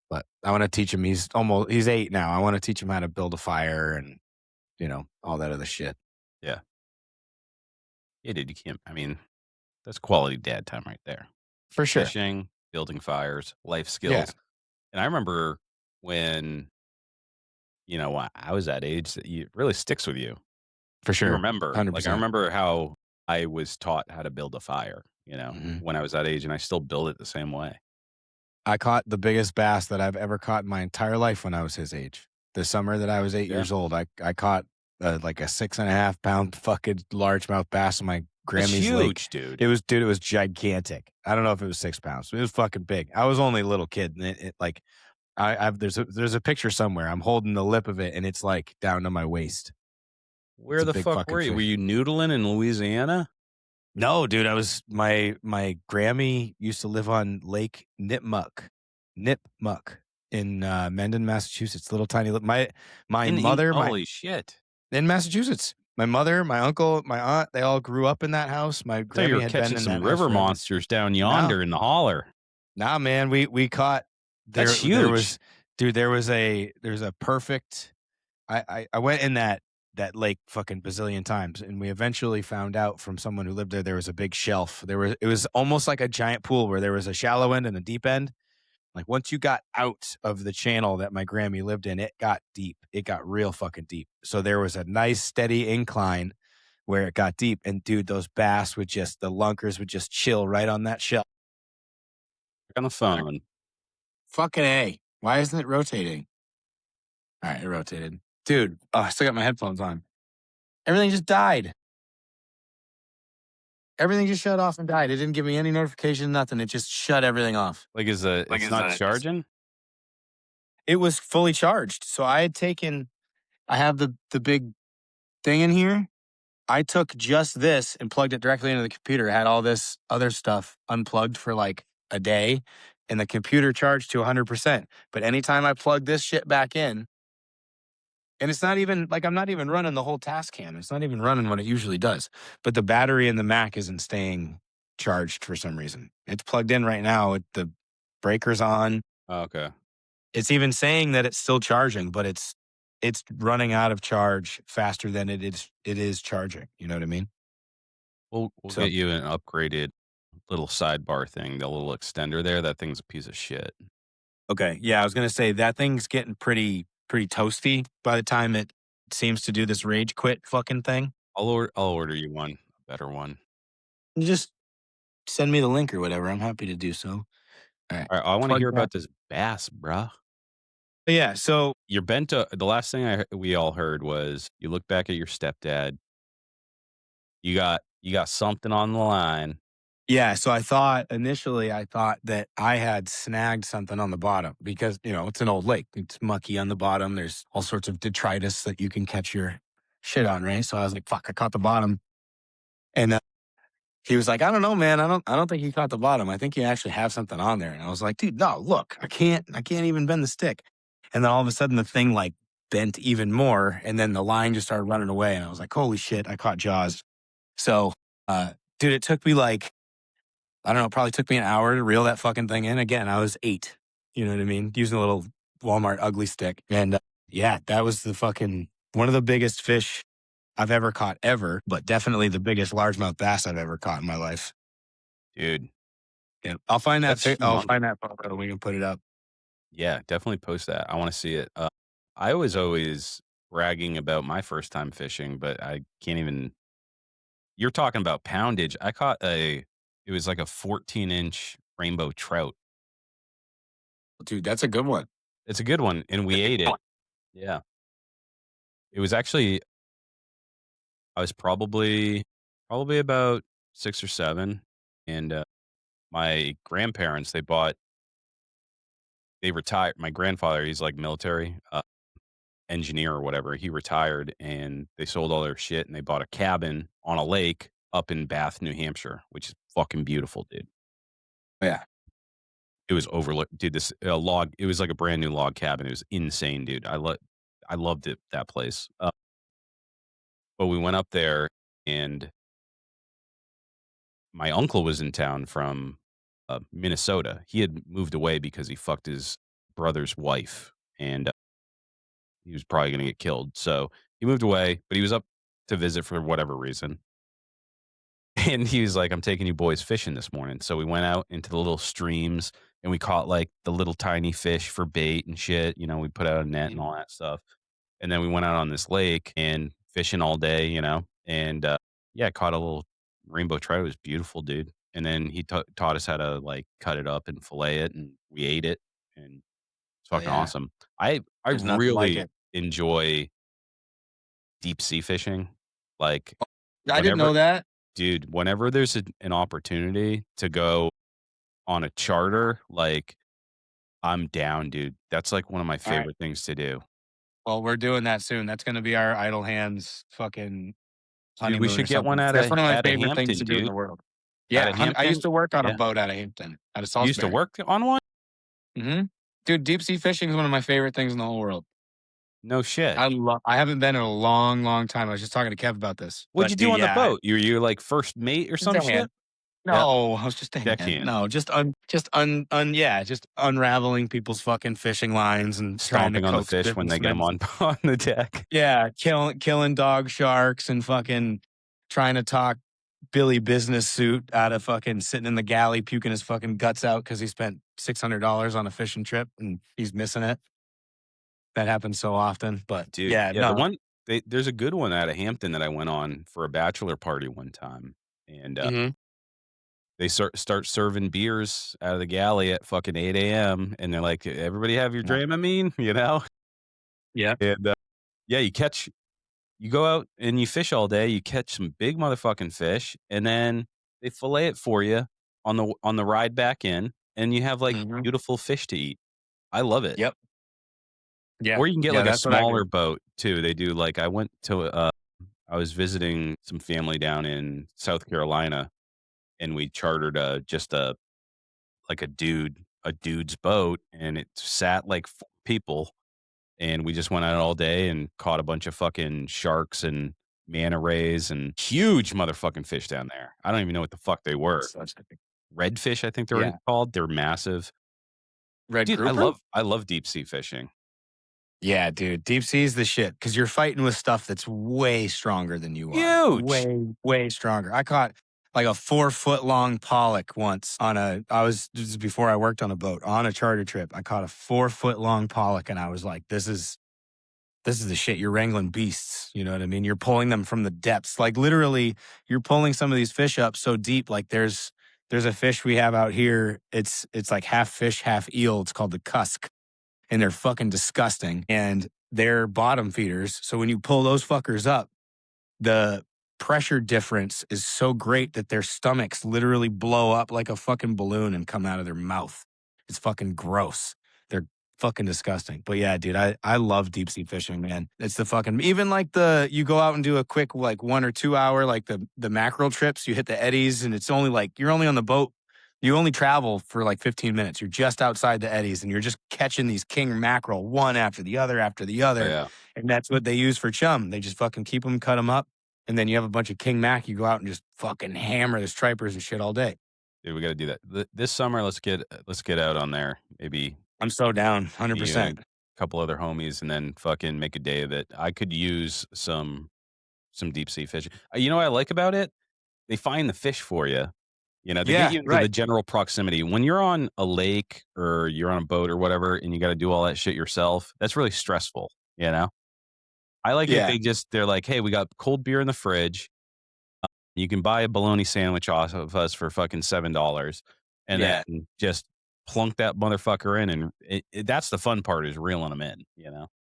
But I want to teach him he's 8 now. I want to teach him how to build a fire and all that other shit. Yeah. Yeah, dude, you can't I mean, that's quality dad time right there. For sure. Fishing, building fires, life Yeah, skills. And I remember when, I was that age that it really sticks with you. for You sure. remember, like, I 100%. remember how I was taught how to build a fire, Mhm. when I was that age, and I still build it the same way. I caught the biggest bass that I've ever caught in my entire life when I was his age. The summer that I was 8 Yeah. years old, I caught, like a 6.5 pound fucking largemouth bass in my That's Grammy's lake. huge, dude. It was gigantic. I don't know if it was 6 pounds, but it was fucking big. I was only a little kid, and like, I've there's a picture somewhere. I'm holding the lip of it, and it's, like, down to my waist. It's Where a the big fuck fucking were you? Were fish. you noodling in Louisiana? No, dude, I was my Grammy used to live on Lake Nipmuc in, Mendon, Massachusetts, little tiny li my mother, my Holy shit. in Massachusetts. My mother, my uncle, my aunt, they all grew up in that house. My I thought you were Grammy had been catching in some that house river forever. monsters down No, yonder in the holler. no, man, we caught That's there huge. was dude, there's a perfect I went in that lake fucking bazillion times, and we eventually found out from someone who lived there was a big shelf. It was almost like a giant pool where there was a shallow end and a deep end. Like, once you got out of the channel that my Grammy lived in, it got deep. It got real fucking deep. So there was a nice steady incline where it got deep, and dude, those bass would just the lunkers would just chill right on that shelf. On the phone. Fucking A. Why isn't it rotating? All right, it rotated. Dude, oh, I still got my headphones on. Everything just died. Everything just shut off and died. It didn't give me any notification, nothing. It just shut everything off. Like, Like, it's not charging? it was fully charged. So I have the big thing in here. I took just this and plugged it directly into the computer. Had all this other stuff unplugged for like a day, and the computer charged to 100%. But anytime I plug this shit back in, and it's not even like I'm not even running the whole task cam. It's not even running what it usually does. But the battery in the Mac isn't staying charged for some reason. It's plugged in right now. The breaker's on. Oh, okay. It's even saying that it's still charging, but it's running out of charge faster than it is charging. You know what I mean? We'll So get you an upgraded little sidebar thing, the little extender there. That thing's a piece of shit. okay, yeah, I was gonna say that thing's getting pretty toasty by the time it seems to do this rage quit fucking thing. I'll order you one, a better one. Just send me the link or whatever. I'm happy to do so. All right. Alright, I wanna Plug hear that. about this bass, bruh. Yeah, so Your bento the last thing we all heard was you look back at your stepdad, you got something on the line. yeah, so initially I thought that I had snagged something on the bottom because, it's an old lake. It's mucky on the bottom. There's all sorts of detritus that you can catch your shit on, right? So I was like, fuck, I caught the bottom. And he was like, I don't know, man. I don't think you caught the bottom. I think you actually have something on there. And I was like, dude, no, look, I can't even bend the stick. And then all of a sudden the thing like bent even more. And then the line just started running away. And I was like, holy shit, I caught Jaws. So, dude, it took me like, I don't know, probably took me an hour to reel that fucking thing in. Again, I was 8. You know what I mean? Using a little Walmart ugly stick. And yeah, that was the fucking one of the biggest fish I've ever caught ever, but definitely the biggest largemouth bass I've ever caught in my life. Dude, Yeah, I'll find that. that's I'll humongous. find that photo. We can put it up. Yeah, definitely post that. I wanna see it. I was always bragging about my first time fishing, but I can't even you're talking about poundage. I caught it was like a 14-inch rainbow trout. Dude, that's a good one. It's a good one, and we ate it. Yeah. It was actually I was probably about 6 or 7, and, my grandparents, they retired my grandfather, he's, like, military, engineer or whatever, he retired, and they sold all their shit, and they bought a cabin on a lake up in Bath, New Hampshire, which is fucking beautiful, dude. Yeah. It was overlooked dude, this, log it was like a brand new log cabin, it was insane, dude. I loved it, that place, but we went up there, and my uncle was in town from, Minnesota. He had moved away because he fucked his brother's wife, and, he was probably gonna get killed, so he moved away, but he was up to visit for whatever reason, And he was like, "I'm taking you boys fishing this morning." So we went out into the little streams and we caught like the little tiny fish for bait and shit. We put out a net and all Mhm. that stuff. And then we went out on this lake and fishing all day, and yeah, caught a little rainbow trout. It was beautiful, dude. And then he taught us how to like cut it up and fillet it, and we ate it, and it's Oh fucking yeah, awesome. I there's nothing like really it. enjoy deep sea fishing. Like I didn't whenever, know that. dude, whenever there's an opportunity to go on a charter, like I'm down, dude. That's like one of my All right. favorite things to do. Well, we're doing that soon. That's gonna be our idle hands fucking Dude, we honeymoon or should get one something. That's one of my out of favorite things Hampton, to do in dude. the world. Out Yeah, of I used Hampton? to work on a Yeah. boat out of Hampton, out of You used to Salisbury. work on one? Dude, deep sea fishing is one of my favorite things in the whole world. No shit. I haven't been in a long, long time. I was just talking to Kev about this, What'd you but do dude, on the yeah, boat? You like first mate or just some a shit? hand. Yep. No, I was just a hand. Deckhand. No, yeah, just unraveling people's fucking fishing lines and trying to Stomping on the coax fish when they get them businessmen. on on the deck. Yeah, killing dog sharks and fucking trying to talk Billy Business Suit out of fucking sitting in the galley puking his fucking guts out because he spent $600 on a fishing trip and he's missing it. That happens so often, but Dude, yeah, yeah, no. there's a good one out of Hampton that I went on for a bachelor party one time, and, Mhm. they start serving beers out of the galley at fucking 8 a.m., and they're like, "Everybody have your Yeah. Dramamine?" You know? Yeah. And, yeah, you go out and you fish all day, you catch some big motherfucking fish, and then they fillet it for you on the ride back in, and you have, like, Mhm. beautiful fish to eat. I love it. Yep. Yeah. Or you can get, Yeah, like, a that's what I smaller do. boat too. They do, like I went to, I was visiting some family down in South Carolina, and we chartered just like a dude's boat, and it sat like 4 people, and we just went out all day and caught a bunch of fucking sharks and manta rays and huge motherfucking fish down there. I don't even know what the fuck they were. Such a big Redfish, I think they're Yeah. called. They're massive. Red Dude, grouper? I love deep sea fishing. Yeah, dude. Deep sea is the shit because you're fighting with stuff that's way stronger than you are. Huge. Way, way stronger. I caught like a 4 foot long pollock once this is before I worked on a boat on a charter trip. I caught a 4 foot long pollock and I was like, this is the shit. You're wrangling beasts. You know what I mean? You're pulling them from the depths. Like literally, you're pulling some of these fish up so deep. Like there's a fish we have out here. It's like half fish, half eel. It's called the cusk and they're fucking disgusting. And they're bottom feeders. So when you pull those fuckers up, the pressure difference is so great that their stomachs literally blow up like a fucking balloon and come out of their mouth. It's fucking gross. They're fucking disgusting. But yeah, dude, I love deep sea fishing, man. It's the fucking even like you go out and do a quick like 1 or 2 hour like the mackerel trips. You hit the eddies and it's only like you're only on the boat. You only travel for like 15 minutes. You're just outside the eddies and you're just catching these king mackerel one after the Oh, other. yeah. And that's what they use for chum. They just fucking keep them, cut them up, and then you have a bunch of king mac. You go out and just fucking hammer the stripers and shit all day. Dude, we gotta do that. This summer, let's get out on there. Maybe I'm so down, me and 100%. a couple other homies, and then fucking make a day of it. I could use some deep sea fishing. You know what I like about it? They find the fish for you. They get Yeah, you into the right. general proximity. When you're on a lake or you're on a boat or whatever, and you got to do all that shit yourself, that's really stressful. You know, I like it. Yeah, They're like, hey, we got cold beer in the fridge. You can buy a bologna sandwich off of us for fucking $7, and yeah, then just plunk that motherfucker in, and that's the fun part is reeling them in.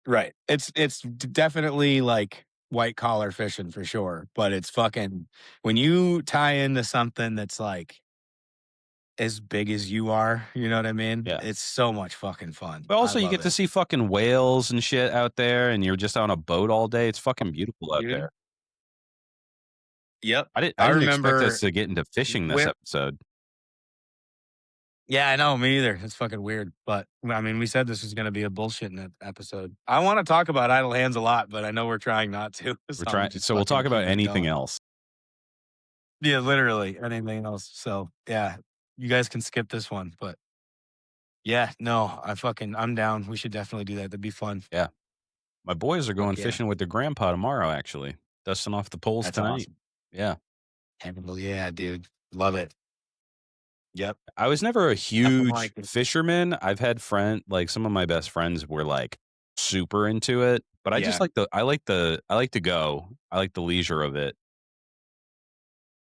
right. It's definitely like white collar fishing for sure, but it's fucking when you tie into something that's like as big as you are, you know what I mean? Yeah. It's so much fucking fun. But I also, you love get to it. see fucking whales and shit out there, and you're just on a boat all day. It's fucking beautiful out Dude. there. Yep. I I didn't expect us remember to get into fishing this whip. episode. Yeah, I know, me either. It's fucking weird. But I mean, we said this was gonna be a bullshitting episode. I want to talk about idle hands a lot, but I know we're trying not to. We're So I'm trying, just so we'll fucking talk about keeping it anything going. else. Yeah, literally anything else. So yeah, you guys can skip this one. But yeah, no, I'm down. We should definitely do that. That'd be fun. Yeah, my boys are going Fuck yeah. fishing with their grandpa tomorrow. Actually, dusting off the poles That's tonight. awesome. Yeah, Hannibal, yeah, dude. Love it. Yep. I was never a Nothing huge like it. fisherman. I've had like some of my best friends were like super into it, but I just Yeah, like I like to go. I like the leisure of it.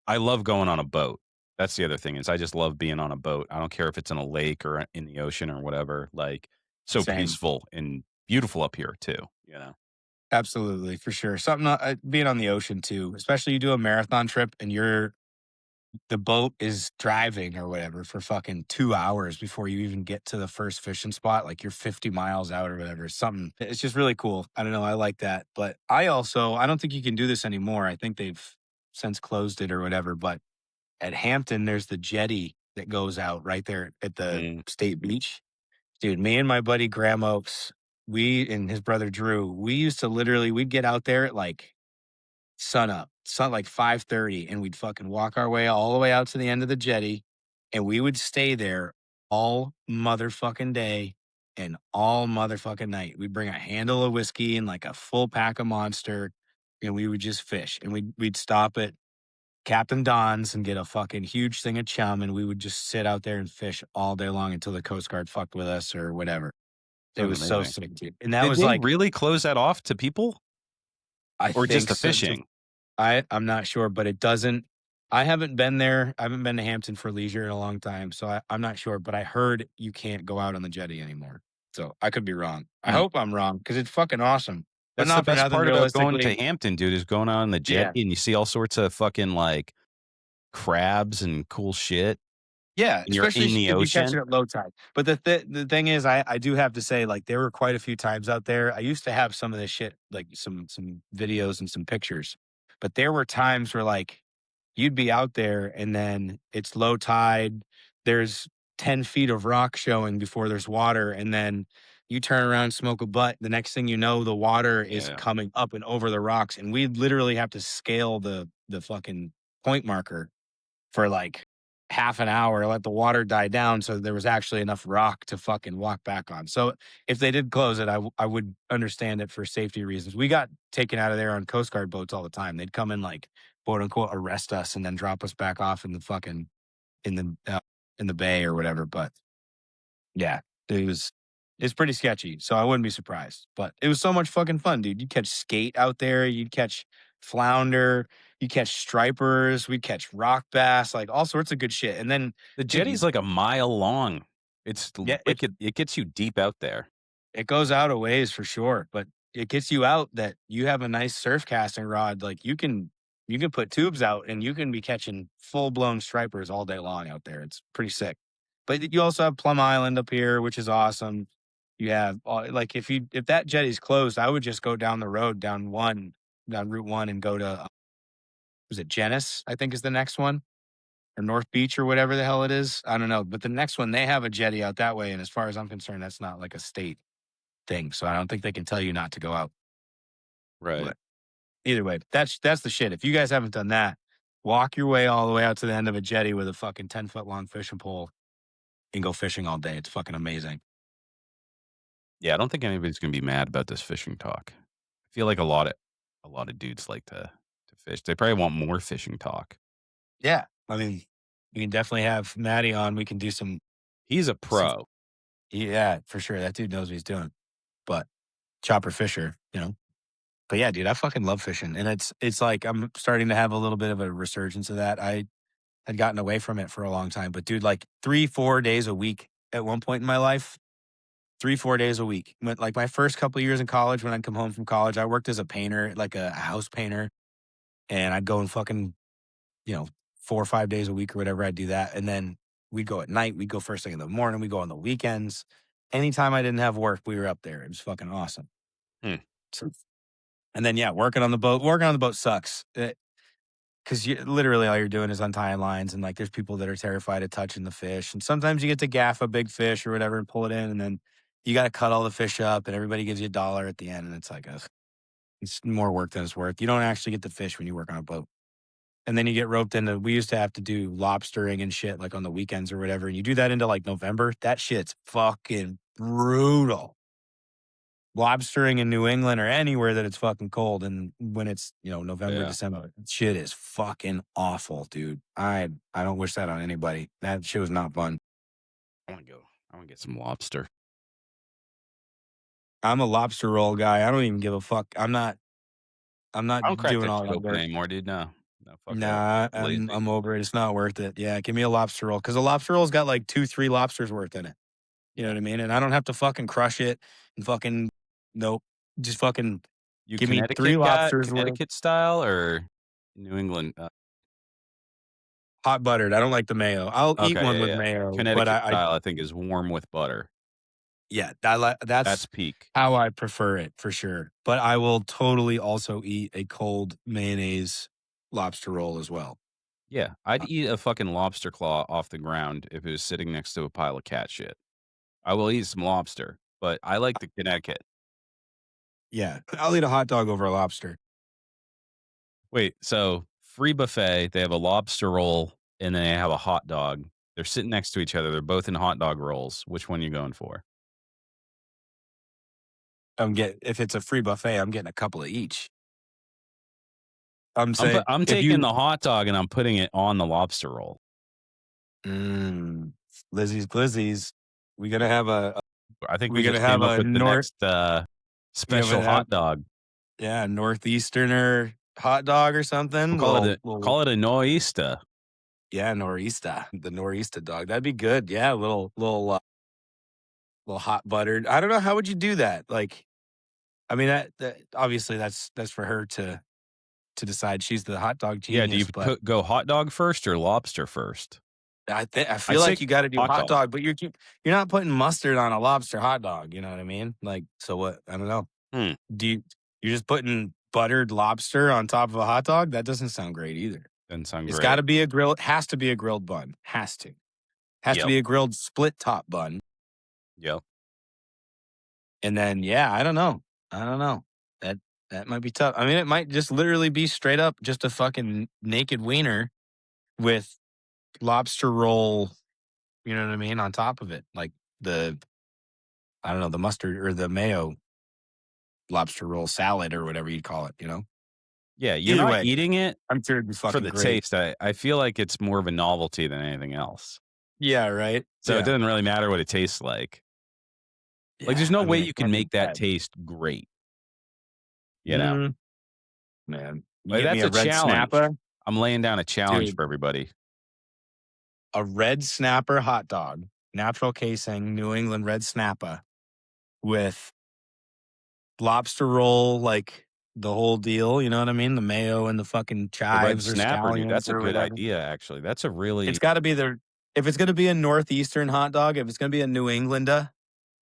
I love going on a boat. That's the other thing is I just love being on a boat. I don't care if it's in a lake or in the ocean or whatever. Like so same. peaceful and beautiful up here too, you know. Absolutely, for sure. Something being on the ocean too, especially you do a marathon trip and the boat is driving or whatever for fucking 2 hours before you even get to the first fishing spot. Like you're 50 miles out or whatever. Something. It's just really cool. I don't know. I like that. But I don't think you can do this anymore. I think they've since closed it or whatever. But at Hampton, there's the jetty that goes out right there at the Mm. state beach. Dude, me and my buddy Graham Oaks, we and his brother Drew, we used to we'd get out there at like sun like 5:30, and we'd fucking walk our way all the way out to the end of the jetty, and we would stay there all motherfucking day and all motherfucking night. We'd bring a handle of whiskey and like a full pack of Monster, and we would just fish. And we'd stop at Captain Don's and get a fucking huge thing of chum, and we would just sit out there and fish all day long until the Coast Guard fucked with us or whatever. It Sounds was so amazing. sick, dude. And that Did was they like, really close that off to people I or just think the so. fishing? I'm not sure, but it doesn't. I haven't been there. I haven't been to Hampton for leisure in a long time, so I'm not sure. But I heard you can't go out on the jetty anymore. So I could be wrong. I Hmm. hope I'm wrong because it's fucking awesome. But That's the not for best nothing. part about going to Realistically, Hampton, dude, is going on the yeah, jetty and you see all sorts of fucking like crabs and cool shit yeah. and you're Especially in the if you catch it ocean. at low tide. But the thing is, I do have to say, like, there were quite a few times out there. I used to have some of this shit, like some videos and some pictures. But there were times where like you'd be out there and then it's low tide. There's 10 feet of rock showing before there's water. And then you turn around, smoke a butt. The next thing you know, the water is Yeah. coming up and over the rocks. And we literally have to scale the fucking point marker for like half an hour, let the water die down. So there was actually enough rock to fucking walk back on. So if they did close it, I would understand it for safety reasons. We got taken out of there on Coast Guard boats all the time. They'd come and like quote unquote arrest us and then drop us back off in the fucking in the uh, in the bay or whatever. But yeah, it was it's pretty sketchy. So I wouldn't be surprised. But it was so much fucking fun, dude. You'd catch skate out there. You'd catch flounder. You catch stripers. We'd catch rock bass, like all sorts of good shit. And then, The dude, you jetty's like a mile long. It's yeah, wicked. It gets you deep out there. it goes out a ways for sure, but it gets you out that you have a nice surf casting rod. Like you can put tubes out and you can be catching full blown stripers all day long out there. It's pretty sick. But you also have Plum Island up here, which is awesome. You have like if that jetty's closed, I would just go down the road down Route 1 and go to was it Genesee, I think is the next one, or North Beach or whatever the hell it is. I don't know, but the next one they have a jetty out that way, and as far as I'm concerned, that's not like a state thing. So I don't think they can tell you not to go out. Right. But either way, that's the shit. If you guys haven't done that, walk your way all the way out to the end of a jetty with a fucking 10-foot long fishing pole and go fishing all day. It's fucking amazing. Yeah, I don't think anybody's gonna be mad about this fishing talk. I feel like a lot of dudes like to fish. They probably want more fishing talk. Yeah. I mean, we can definitely have Maddie on. We can do He's a some pro. yeah, for sure. That dude knows what he's doing. But Chopper Fisher, you know. But yeah, dude, I fucking love fishing. And it's like I'm starting to have a little bit of a resurgence of that. I had gotten away from it for a long time. But dude, like 3-4 days a week at one point in my life, 3-4 days a week. Like my first couple of years in college, when I'd come home from college, I worked as a painter, like a house painter, and I'd go and fucking, you know, 4 or 5 days a week or whatever. I'd do that. And then we'd go at night, we'd go first thing in the morning, we'd go on the weekends. Anytime I didn't have work, we were up there. It was fucking awesome. Hmm. So, and then yeah, working on the boat sucks. Because you literally all you're doing is untying lines, and like there's people that are terrified of touching the fish, and sometimes you get to gaff a big fish or whatever and pull it in, and then you got to cut all the fish up, and everybody gives you $1 at the end, and it's like it's more work than it's worth. You don't actually get the fish when you work on a boat, and then you get roped into. We used to have to do lobstering and shit like on the weekends or whatever, and you do that into like November. That shit's fucking brutal. lobstering in New England or anywhere that it's fucking cold, and when it's November, Yeah. December, shit is fucking awful, dude. I don't wish that on anybody. That shit was not fun. I want to go. I want to get some lobster. I'm a lobster roll guy. I don't even give a fuck. I'm not I don't crack doing that all shit that open work. anymore, dude. No, no, fuck that. Nah, Lazy. I'm over it. It's not worth it. Yeah, give me a lobster roll because a lobster roll's got like 2-3 lobsters worth in it. You know Yeah. what I mean? And I don't have to fucking crush it and fucking nope. Just fucking You give me 3 lobsters worth. Connecticut style or New England? Hot buttered. I don't like the mayo. I'll eat Okay, one yeah, with yeah. mayo, but Connecticut I style, I think, is warm with butter. yeah, I like That's that's peak. how I prefer it for sure. But I will totally also eat a cold mayonnaise lobster roll as well. Yeah, I'd eat a fucking lobster claw off the ground if it was sitting next to a pile of cat shit. I will eat some lobster, but I like the Connecticut. Yeah, I'll eat a hot dog over a lobster. Wait, so free buffet, they have a lobster roll and then they have a hot dog. They're sitting next to each other. They're both in hot dog rolls. Which one you going for? If it's a free buffet, I'm getting a couple of each. I'm saying I'm if taking you the hot dog and I'm putting it on the lobster roll. mm, Lizzie's Glizzies, we gonna have a I think we we gonna just have came up a with the north next we gonna special have hot dog. yeah northeasterner hot dog or something. Call it a noista. Yeah, norista, the norista dog. That'd be good. Yeah, little hot buttered. I don't know how would you do that. Like, I mean, that obviously that's for her to decide. She's the hot dog Yeah, do you genius, but go hot dog first or lobster first? I I'd feel say like you got to do hot hot dog. dog, but you're not putting mustard on a lobster hot dog. You know what I mean? Like, so what? I don't know. Hmm, Do you're just putting buttered lobster on top of a hot dog? That doesn't sound great either. doesn't sound It's got great. to be a grill. It has to be a grilled bun. Has to Yep, be a grilled split top bun. yep. And then, yeah, I don't know. I don't know. That that might be tough. I mean, it might just literally be straight up just a fucking naked wiener with lobster roll, you know what I mean, on top of it. Like the I don't know, the mustard or the mayo lobster roll salad or whatever you'd call it. Yeah, you're Either not way, eating it I'm sure it'd be for fucking the great. taste. I feel like it's more of a novelty than anything else. Yeah, right. So it Yeah. doesn't really matter what it tastes like. Like, there's Yeah. no I way mean, it you can can't be make that bad. taste great, you know? Mm, man. You Like, get me that's a a red challenge. snapper, I'm laying down a challenge dude. for everybody. A red snapper hot dog, natural casing, New England red snapper with lobster roll, like the whole deal. You know what I mean? The mayo and the fucking The red chives or snapper, dude, scallions that's a or good whatever. idea, actually. That's a It's really got to be if it's going to be a northeastern hot dog, if it's going to be a New Englander,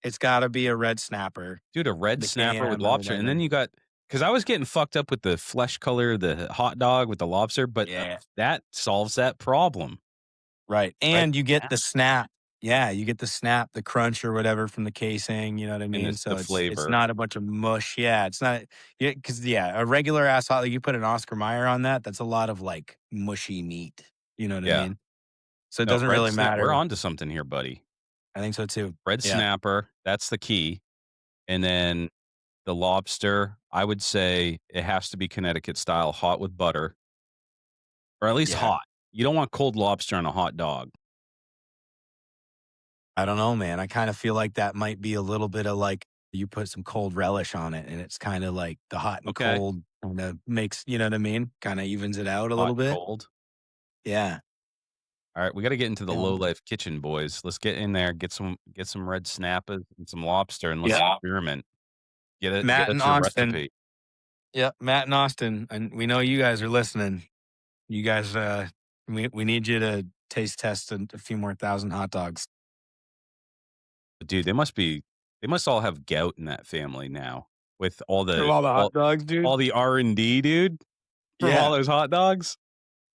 it's got to be a red snapper, dude, a red the snapper with can or lobster, and whatever. then you got because I was getting fucked up with the flesh color of the hot dog with the lobster, but, Yeah. that solves that problem, Right. right? And you get Yeah. the snap. Yeah, you get the snap, the crunch or whatever from the casing, you know what I And mean? the So it's flavor. not a bunch of mush. Yeah, it's not cuz a regular ass hot like you put an Oscar Mayer on that, that's a lot of like mushy meat. You know what I Yeah. mean? So it No, doesn't really we're matter. onto something here, buddy. I think so too. Red Yeah. snapper, that's the key, and then the lobster, I would say it has to be Connecticut style, hot with butter, or at least Yeah. hot. You don't want cold lobster on a hot dog. I don't know, man. I kind of feel like that might be a little bit of like you put some cold relish on it and it's kind of like the hot and Okay. cold kind of makes, you know what I mean? Kind of evens it out a Hot little and bit. cold. Yeah. Alright, we gotta get into the Yeah. Lowlife kitchen, boys. Let's get in there, get some red snappers and some lobster, and let's Yeah. experiment. Get Matt us and your Austin. recipe. Yep, Matt and Austin, and we know you guys are listening. You guys, we need you to taste test a few more thousand hot dogs. Dude, they must all have gout in that family now with From all the hot dogs, dude. all the R&D, dude, from all Yeah, those hot dogs.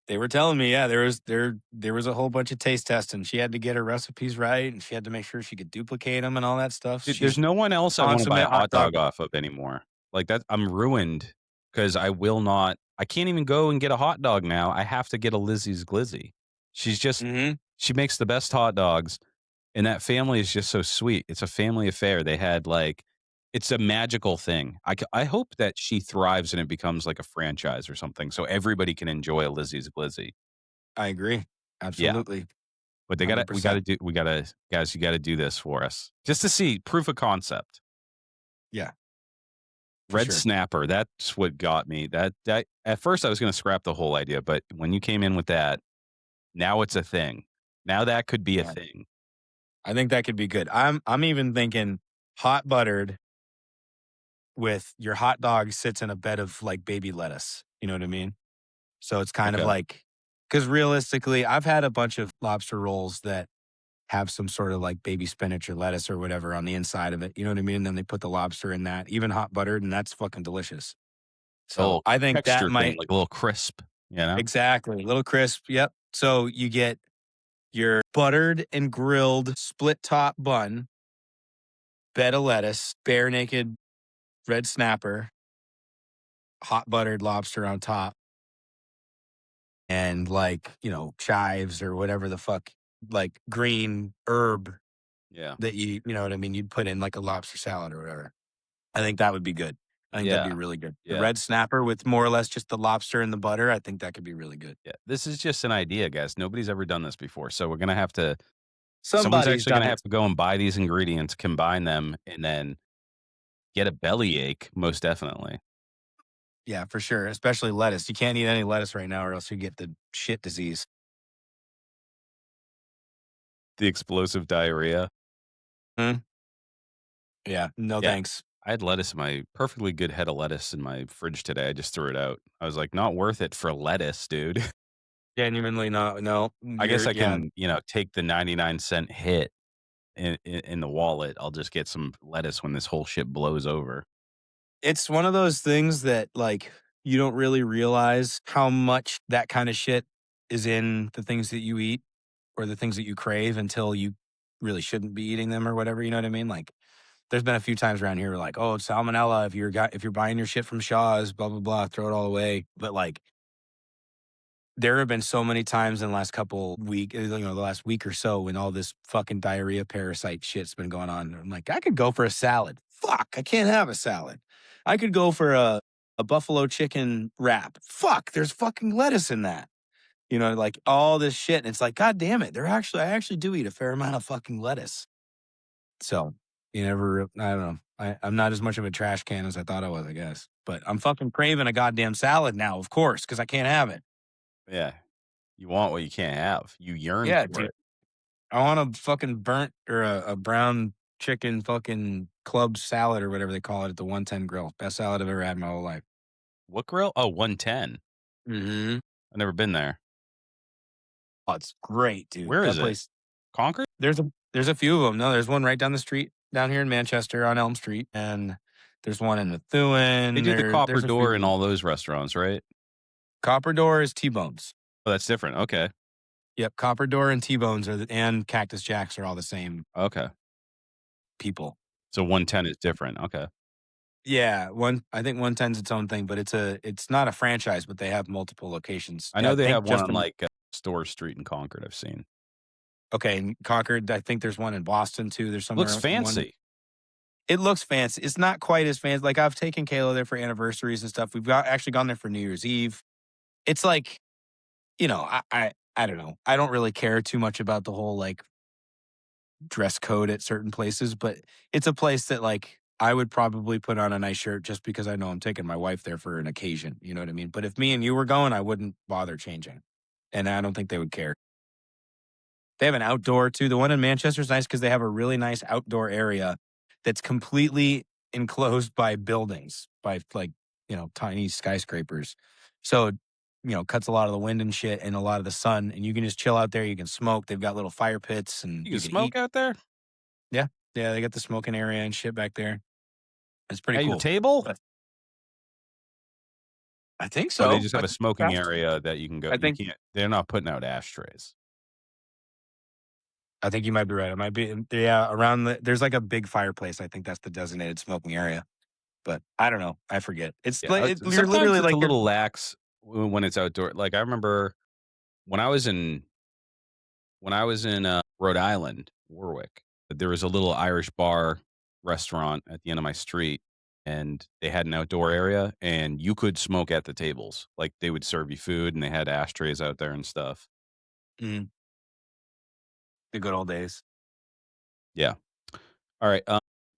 they were telling me. Yeah, there was a whole bunch of taste testing. She had to get her recipes right, and she had to make sure she could duplicate them and all that stuff. Dude, there's She's no one else I wanna buy consummate a hot hot dog. dog off of anymore. Like, that I'm ruined because I can't even go and get a hot dog now. I have to get a Lizzie's Glizzy. She's just Mm-hmm. she makes the best hot dogs, and that family is just so sweet. It's a family affair. They had, like It's a magical thing. I hope that she thrives and it becomes like a franchise or something so everybody can enjoy a Lizzie's Glizzy. I agree. Yeah, Absolutely. but we gotta 100%. do we gotta guys, you gotta do this for us just to see proof of concept. Yeah, for Red sure. snapper, that's what got me. That at first I was gonna scrap the whole idea, but when you came in with that, now it's a thing. Now that could be a Yeah. thing. I think that could be good. I'm even thinking hot buttered with your hot dog sits in a bed of like baby lettuce. You know what I mean? So it's kind of Okay. like, because realistically, I've had a bunch of lobster rolls that have some sort of like baby spinach or lettuce or whatever on the inside of it. You know what I mean? And then they put the lobster in that, even hot buttered, and that's fucking delicious. A So little I think that texture thing, might like a little crisp, you know? exactly little crisp. Yep. So you get your buttered and grilled split top bun, bed of lettuce, bare naked red snapper, hot buttered lobster on top, and like, chives or whatever the fuck, like green herb Yeah. that you know what I mean, you'd put in like a lobster salad or whatever. I think that would be good. I think that'd Yeah. be really good. The Yeah. red snapper with more or less just the lobster and the butter, I think that could be really good. Yeah. This is just an idea, guys. Nobody's ever done this before. So we're gonna have to someone's Somebody's actually done gonna it. have to go and buy these ingredients, combine them, and then get a bellyache, most definitely. Yeah, for sure, especially lettuce. You can't eat any lettuce right now or else you get the shit disease. The explosive diarrhea. Hmm? Yeah, no Yeah. thanks. I had lettuce in my perfectly good head of lettuce in my fridge today. I just threw it out. I was like, not worth it for lettuce, dude. Genuinely not. No, I guess I yeah. can, take the 99-cent hit in the wallet. I'll just get some lettuce when this whole shit blows over. It's one of those things that, like, you don't really realize how much that kind of shit is in the things that you eat or the things that you crave until you really shouldn't be eating them or whatever, you know what I mean? Like, there's been a few times around here where like, "Oh, it's salmonella if you're buying your shit from Shaw's, blah, blah, blah, throw it all away." But, like, there have been so many times in the last the last week or so when all this fucking diarrhea parasite shit's been going on. I'm like, I could go for a salad. Fuck, I can't have a salad. I could go for a buffalo chicken wrap. Fuck, there's fucking lettuce in that. Like all this shit. And it's like, God damn it. I actually do eat a fair amount of fucking lettuce. So I don't know. I'm not as much of a trash can as I thought I was, I guess. But I'm fucking craving a goddamn salad now, of course, because I can't have it. Yeah. You want what you can't have. You yearn Yeah, for dude. it. I want a fucking burnt or a brown chicken fucking club salad or whatever they call it at the 110 grill. Best salad I've ever had in my whole life. What grill? Oh, 110. Mhm. I've never been there. Oh, it's great, dude. Where That is it? place Concord? there's a few of them. No, there's one right down the street down here in Manchester on Elm Street, and there's one in They Methuen. do the Copper There's a few Door of and them. all those restaurants, right? Copper Door is T-Bones. Oh, that's different. Okay. Yep, Copper Door and T-Bones and Cactus Jacks are all the same Okay. people. So 110 is different. Okay. Yeah, I think 110's its own thing, but it's not a franchise, but they have multiple locations. I Yeah, I know they think have one just on in like Store Street in Concord I've seen. okay, in Concord, I think there's one in Boston too. There's Looks somewhere one. fancy. It looks fancy. It's not quite as fancy. Like I've taken Kayla there for anniversaries and stuff. We've actually gone there for New Year's Eve. It's like, I don't know. I don't really care too much about the whole like dress code at certain places, but it's a place that like I would probably put on a nice shirt just because I know I'm taking my wife there for an occasion. You know what I mean? But if me and you were going, I wouldn't bother changing. And I don't think they would care. They have an outdoor too. The one in Manchester is nice because they have a really nice outdoor area that's completely enclosed by buildings, by like, tiny skyscrapers. So, cuts a lot of the wind and shit and a lot of the sun. And you can just chill out there. You can smoke. They've got little fire pits and You can you can eat. smoke out there? Yeah. Yeah. They got the smoking area and shit back there. It's pretty At your cool. table? But I think Or they so. just have a smoking area that you can go I you think can't they're not putting out ashtrays. I think you might be right. It might be yeah, around there's like a big fireplace. I think that's the designated smoking area. But I don't know. I forget. It's Yeah, like you're sometimes literally it's a like you're little lax when it's outdoor. Like, I remember when I was in Rhode Island, Warwick, there was a little Irish bar restaurant at the end of my street, and they had an outdoor area, and you could smoke at the tables. Like, they would serve you food, and they had ashtrays out there and stuff. Mhm. The good old days. Yeah. All right,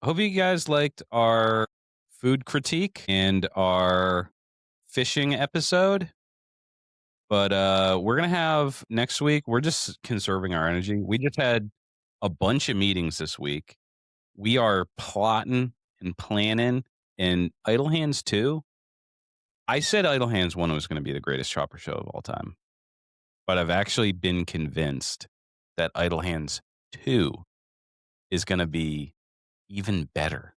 hope you guys liked our food critique and our fishing episode. But, we're gonna have next week, we're just conserving our energy. We just had a bunch of meetings this week. We are plotting and planning, and Idle Hands 2, I said Idle Hands 1 was gonna be the greatest chopper show of all time, but I've actually been convinced that Idle Hands 2 is gonna be even better.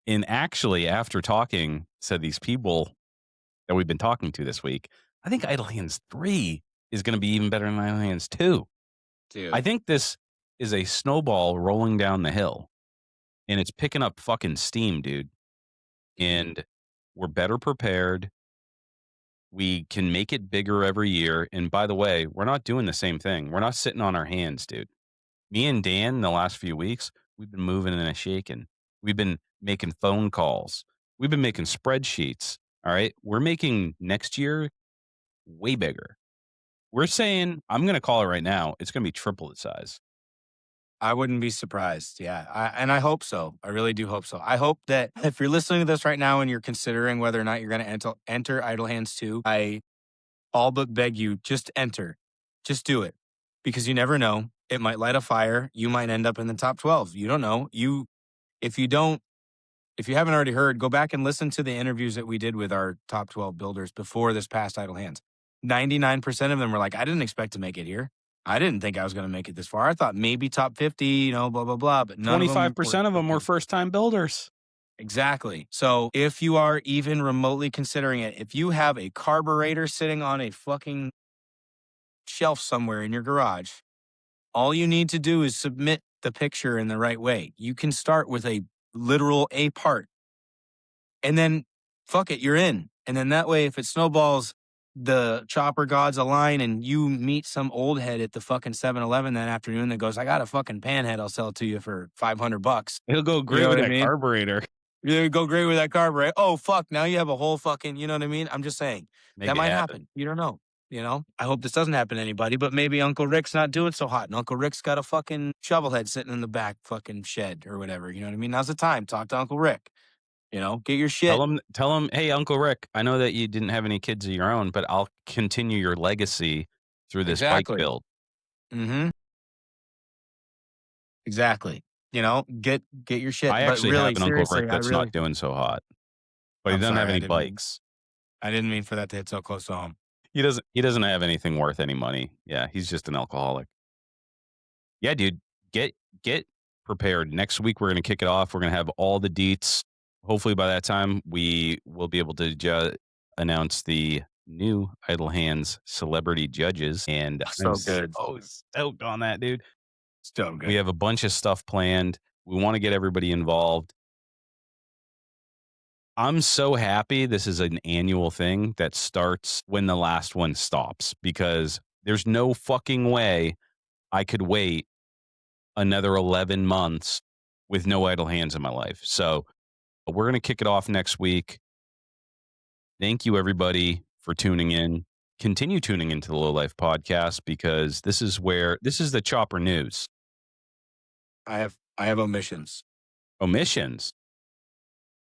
And actually, after talking to these people that we've been talking to this week, I think Idle Hands 3 is gonna be even better than Idle Hands 2. I Dude, think this is a snowball rolling down the hill, and it's picking up fucking steam, dude. mhm. And we're better prepared. We can make it bigger every year. And by the way, we're not doing the same thing. We're not sitting on our hands, dude. Me and Dan, the last few weeks, we've been moving and shaking. We've been making phone calls. We've been making spreadsheets. All right. We're making next year way bigger. We're saying, I'm going to call it right now. It's going to be triple its size. I wouldn't be surprised. Yeah. And I hope so. I really do hope so. I hope that if you're listening to this right now and you're considering whether or not you're going to enter Idle Hands 2, I all but beg you, just enter. Just do it. Because you never know. It might light a fire. You might end up in the top 12. You don't know. If you don't, if you haven't already heard, go back and listen to the interviews that we did with our top 12 builders before this past Idle Hands. 99% of them were like, I didn't expect to make it here. I didn't think I was going to make it this far. I thought maybe top 50, blah, blah, blah. But none of them were. 25% of them were first time builders. Exactly. So if you are even remotely considering it, if you have a carburetor sitting on a fucking shelf somewhere in your garage, all you need to do is submit the picture in the right way. You can start with a literal A part and then fuck it, you're in. And then that way, if it snowballs, the chopper gods align and you meet some old head at the fucking 7-Eleven that afternoon that goes, I got a fucking panhead. I'll sell it to you for $500. It'll go You great know with what I that mean? carburetor. You go great with that carburetor. Oh, fuck. Now you have a whole fucking, you know what I mean? I'm just saying Make that it might happen. happen. You don't know. I hope this doesn't happen to anybody, but maybe Uncle Rick's not doing so hot. And Uncle Rick's got a fucking shovel head sitting in the back fucking shed or whatever. You know what I mean? Now's the time. Talk to Uncle Rick. Get your shit. Tell him, hey, Uncle Rick, I know that you didn't have any kids of your own, but I'll continue your legacy through this bike Exactly. build. Mm-hmm. Exactly. Get your shit. I But actually have really, an Uncle seriously, Rick that's not doing so hot, but he I'm doesn't have sorry. any bikes. I didn't mean for that to hit so close to home. He doesn't have anything worth any money. Yeah, he's just an alcoholic. Yeah, dude, get prepared. Next week we're gonna kick it off. We're gonna have all the deets. Hopefully by that time we will be able to announce the new Idle Hands celebrity judges, and I'm So good. so stoked on that, dude. So We good. have a bunch of stuff planned. We want to get everybody involved. I'm so happy this is an annual thing that starts when the last one stops, because there's no fucking way I could wait another 11 months with no idle hands in my life. So we're going to kick it off next week. Thank you, everybody, for tuning in. Continue tuning into the Lowlife podcast, because this is the chopper news. I have omissions. Omissions.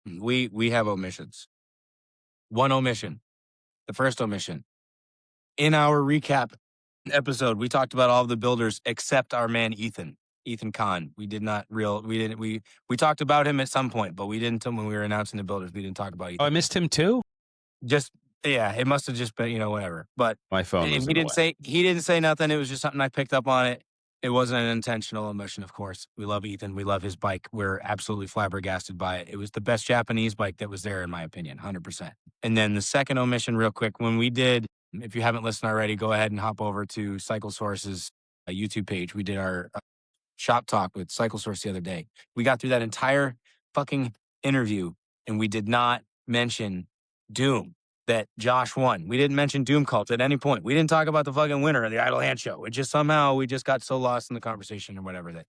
We have omissions. One omission. The first omission. In our recap episode, we talked about all of the builders except our man Ethan Kahn. We talked about him at some point, but we didn't when we were announcing the builders. We didn't talk about Oh, Ethan. I missed him too? Just yeah, it must have just been, whatever. But My phone was in the way. he didn't say nothing. It was just something I picked up on it. It wasn't an intentional omission, of course. We love Ethan. We love his bike. We're absolutely flabbergasted by it. It was the best Japanese bike that was there, in my opinion, 100%. And then the second omission, real quick, when we did, if you haven't listened already, go ahead and hop over to Cycle Source's YouTube page. We did our shop talk with Cycle Source the other day. We got through that entire fucking interview and we did not mention Doom that Josh won. We didn't mention Doom Cult at any point. We didn't talk about the fucking winner of the Idle Hand show. It just somehow we just got so lost in the conversation or whatever that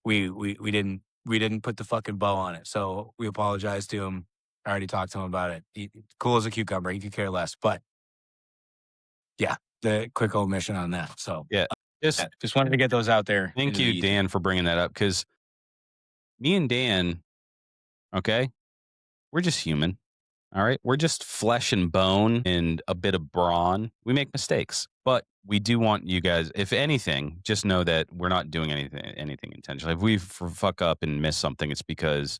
we didn't we didn't put the fucking bow on it. So we apologize to him. I already talked to him about it. Cool as a cucumber. He could care less. But yeah, the quick omission on that. So Yeah. just wanted to get those out there. Thank you, Dan, for bringing that up, because me and Dan, okay, we're just human. All right. We're just flesh and bone and a bit of brawn. We make mistakes, but we do want you guys, if anything, just know that we're not doing anything intentionally. If we fuck up and miss something, it's because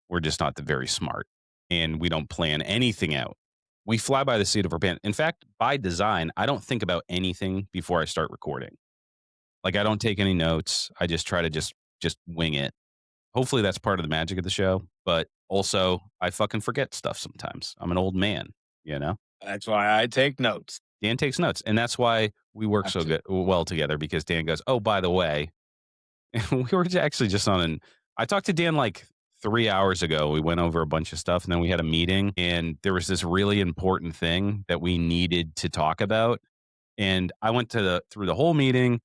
we're just not very smart and we don't plan anything out. We fly by the seat of our pants. In fact, by design, I don't think about anything before I start recording. Like, I don't take any notes. I just try to just wing it. Hopefully that's part of the magic of the show, but also I fucking forget stuff sometimes. I'm an old man, you know? That's why I take notes. Dan takes notes, and that's why we work so well together, because Dan goes, "Oh, by the way," we were actually just I talked to Dan like 3 hours ago. We went over a bunch of stuff, and then we had a meeting, and there was this really important thing that we needed to talk about. And I went through the whole meeting,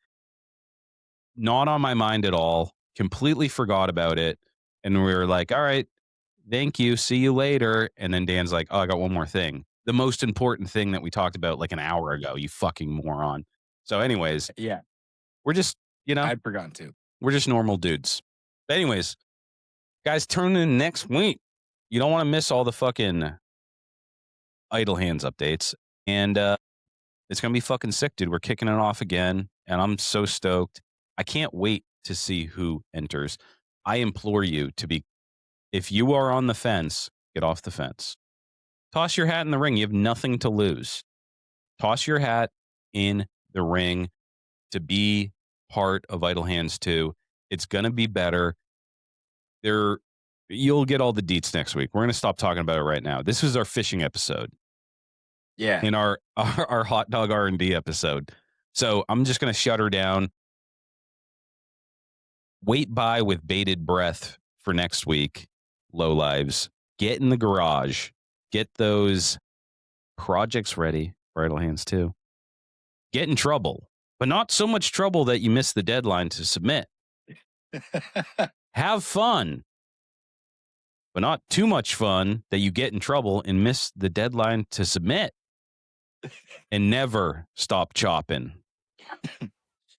not on my mind at all, completely forgot about it. And we were like, all right, thank you. See you later. And then Dan's like, oh, I got one more thing. The most important thing that we talked about like an hour ago, you fucking moron. So anyways, Yeah, we're just, I'd forgotten to. We're just normal dudes. But anyways, guys, tune in next week. You don't want to miss all the fucking Idle Hands updates. And it's going to be fucking sick, dude. We're kicking it off again. And I'm so stoked. I can't wait to see who enters. I implore you if you are on the fence, get off the fence. Toss your hat in the ring. You have nothing to lose. Toss your hat in the ring to be part of Idle Hands 2. It's going to be better. You'll get all the deets next week. We're going to stop talking about it right now. This is our fishing episode. Yeah. In our hot dog R&D episode. So I'm just going to shut her down. Wait by with bated breath for next week. Low lives. Get in the garage. Get those projects ready for Idle Hands 2. Get in trouble, but not so much trouble that you miss the deadline to submit. Have fun, but not too much fun that you get in trouble and miss the deadline to submit. And never stop chopping.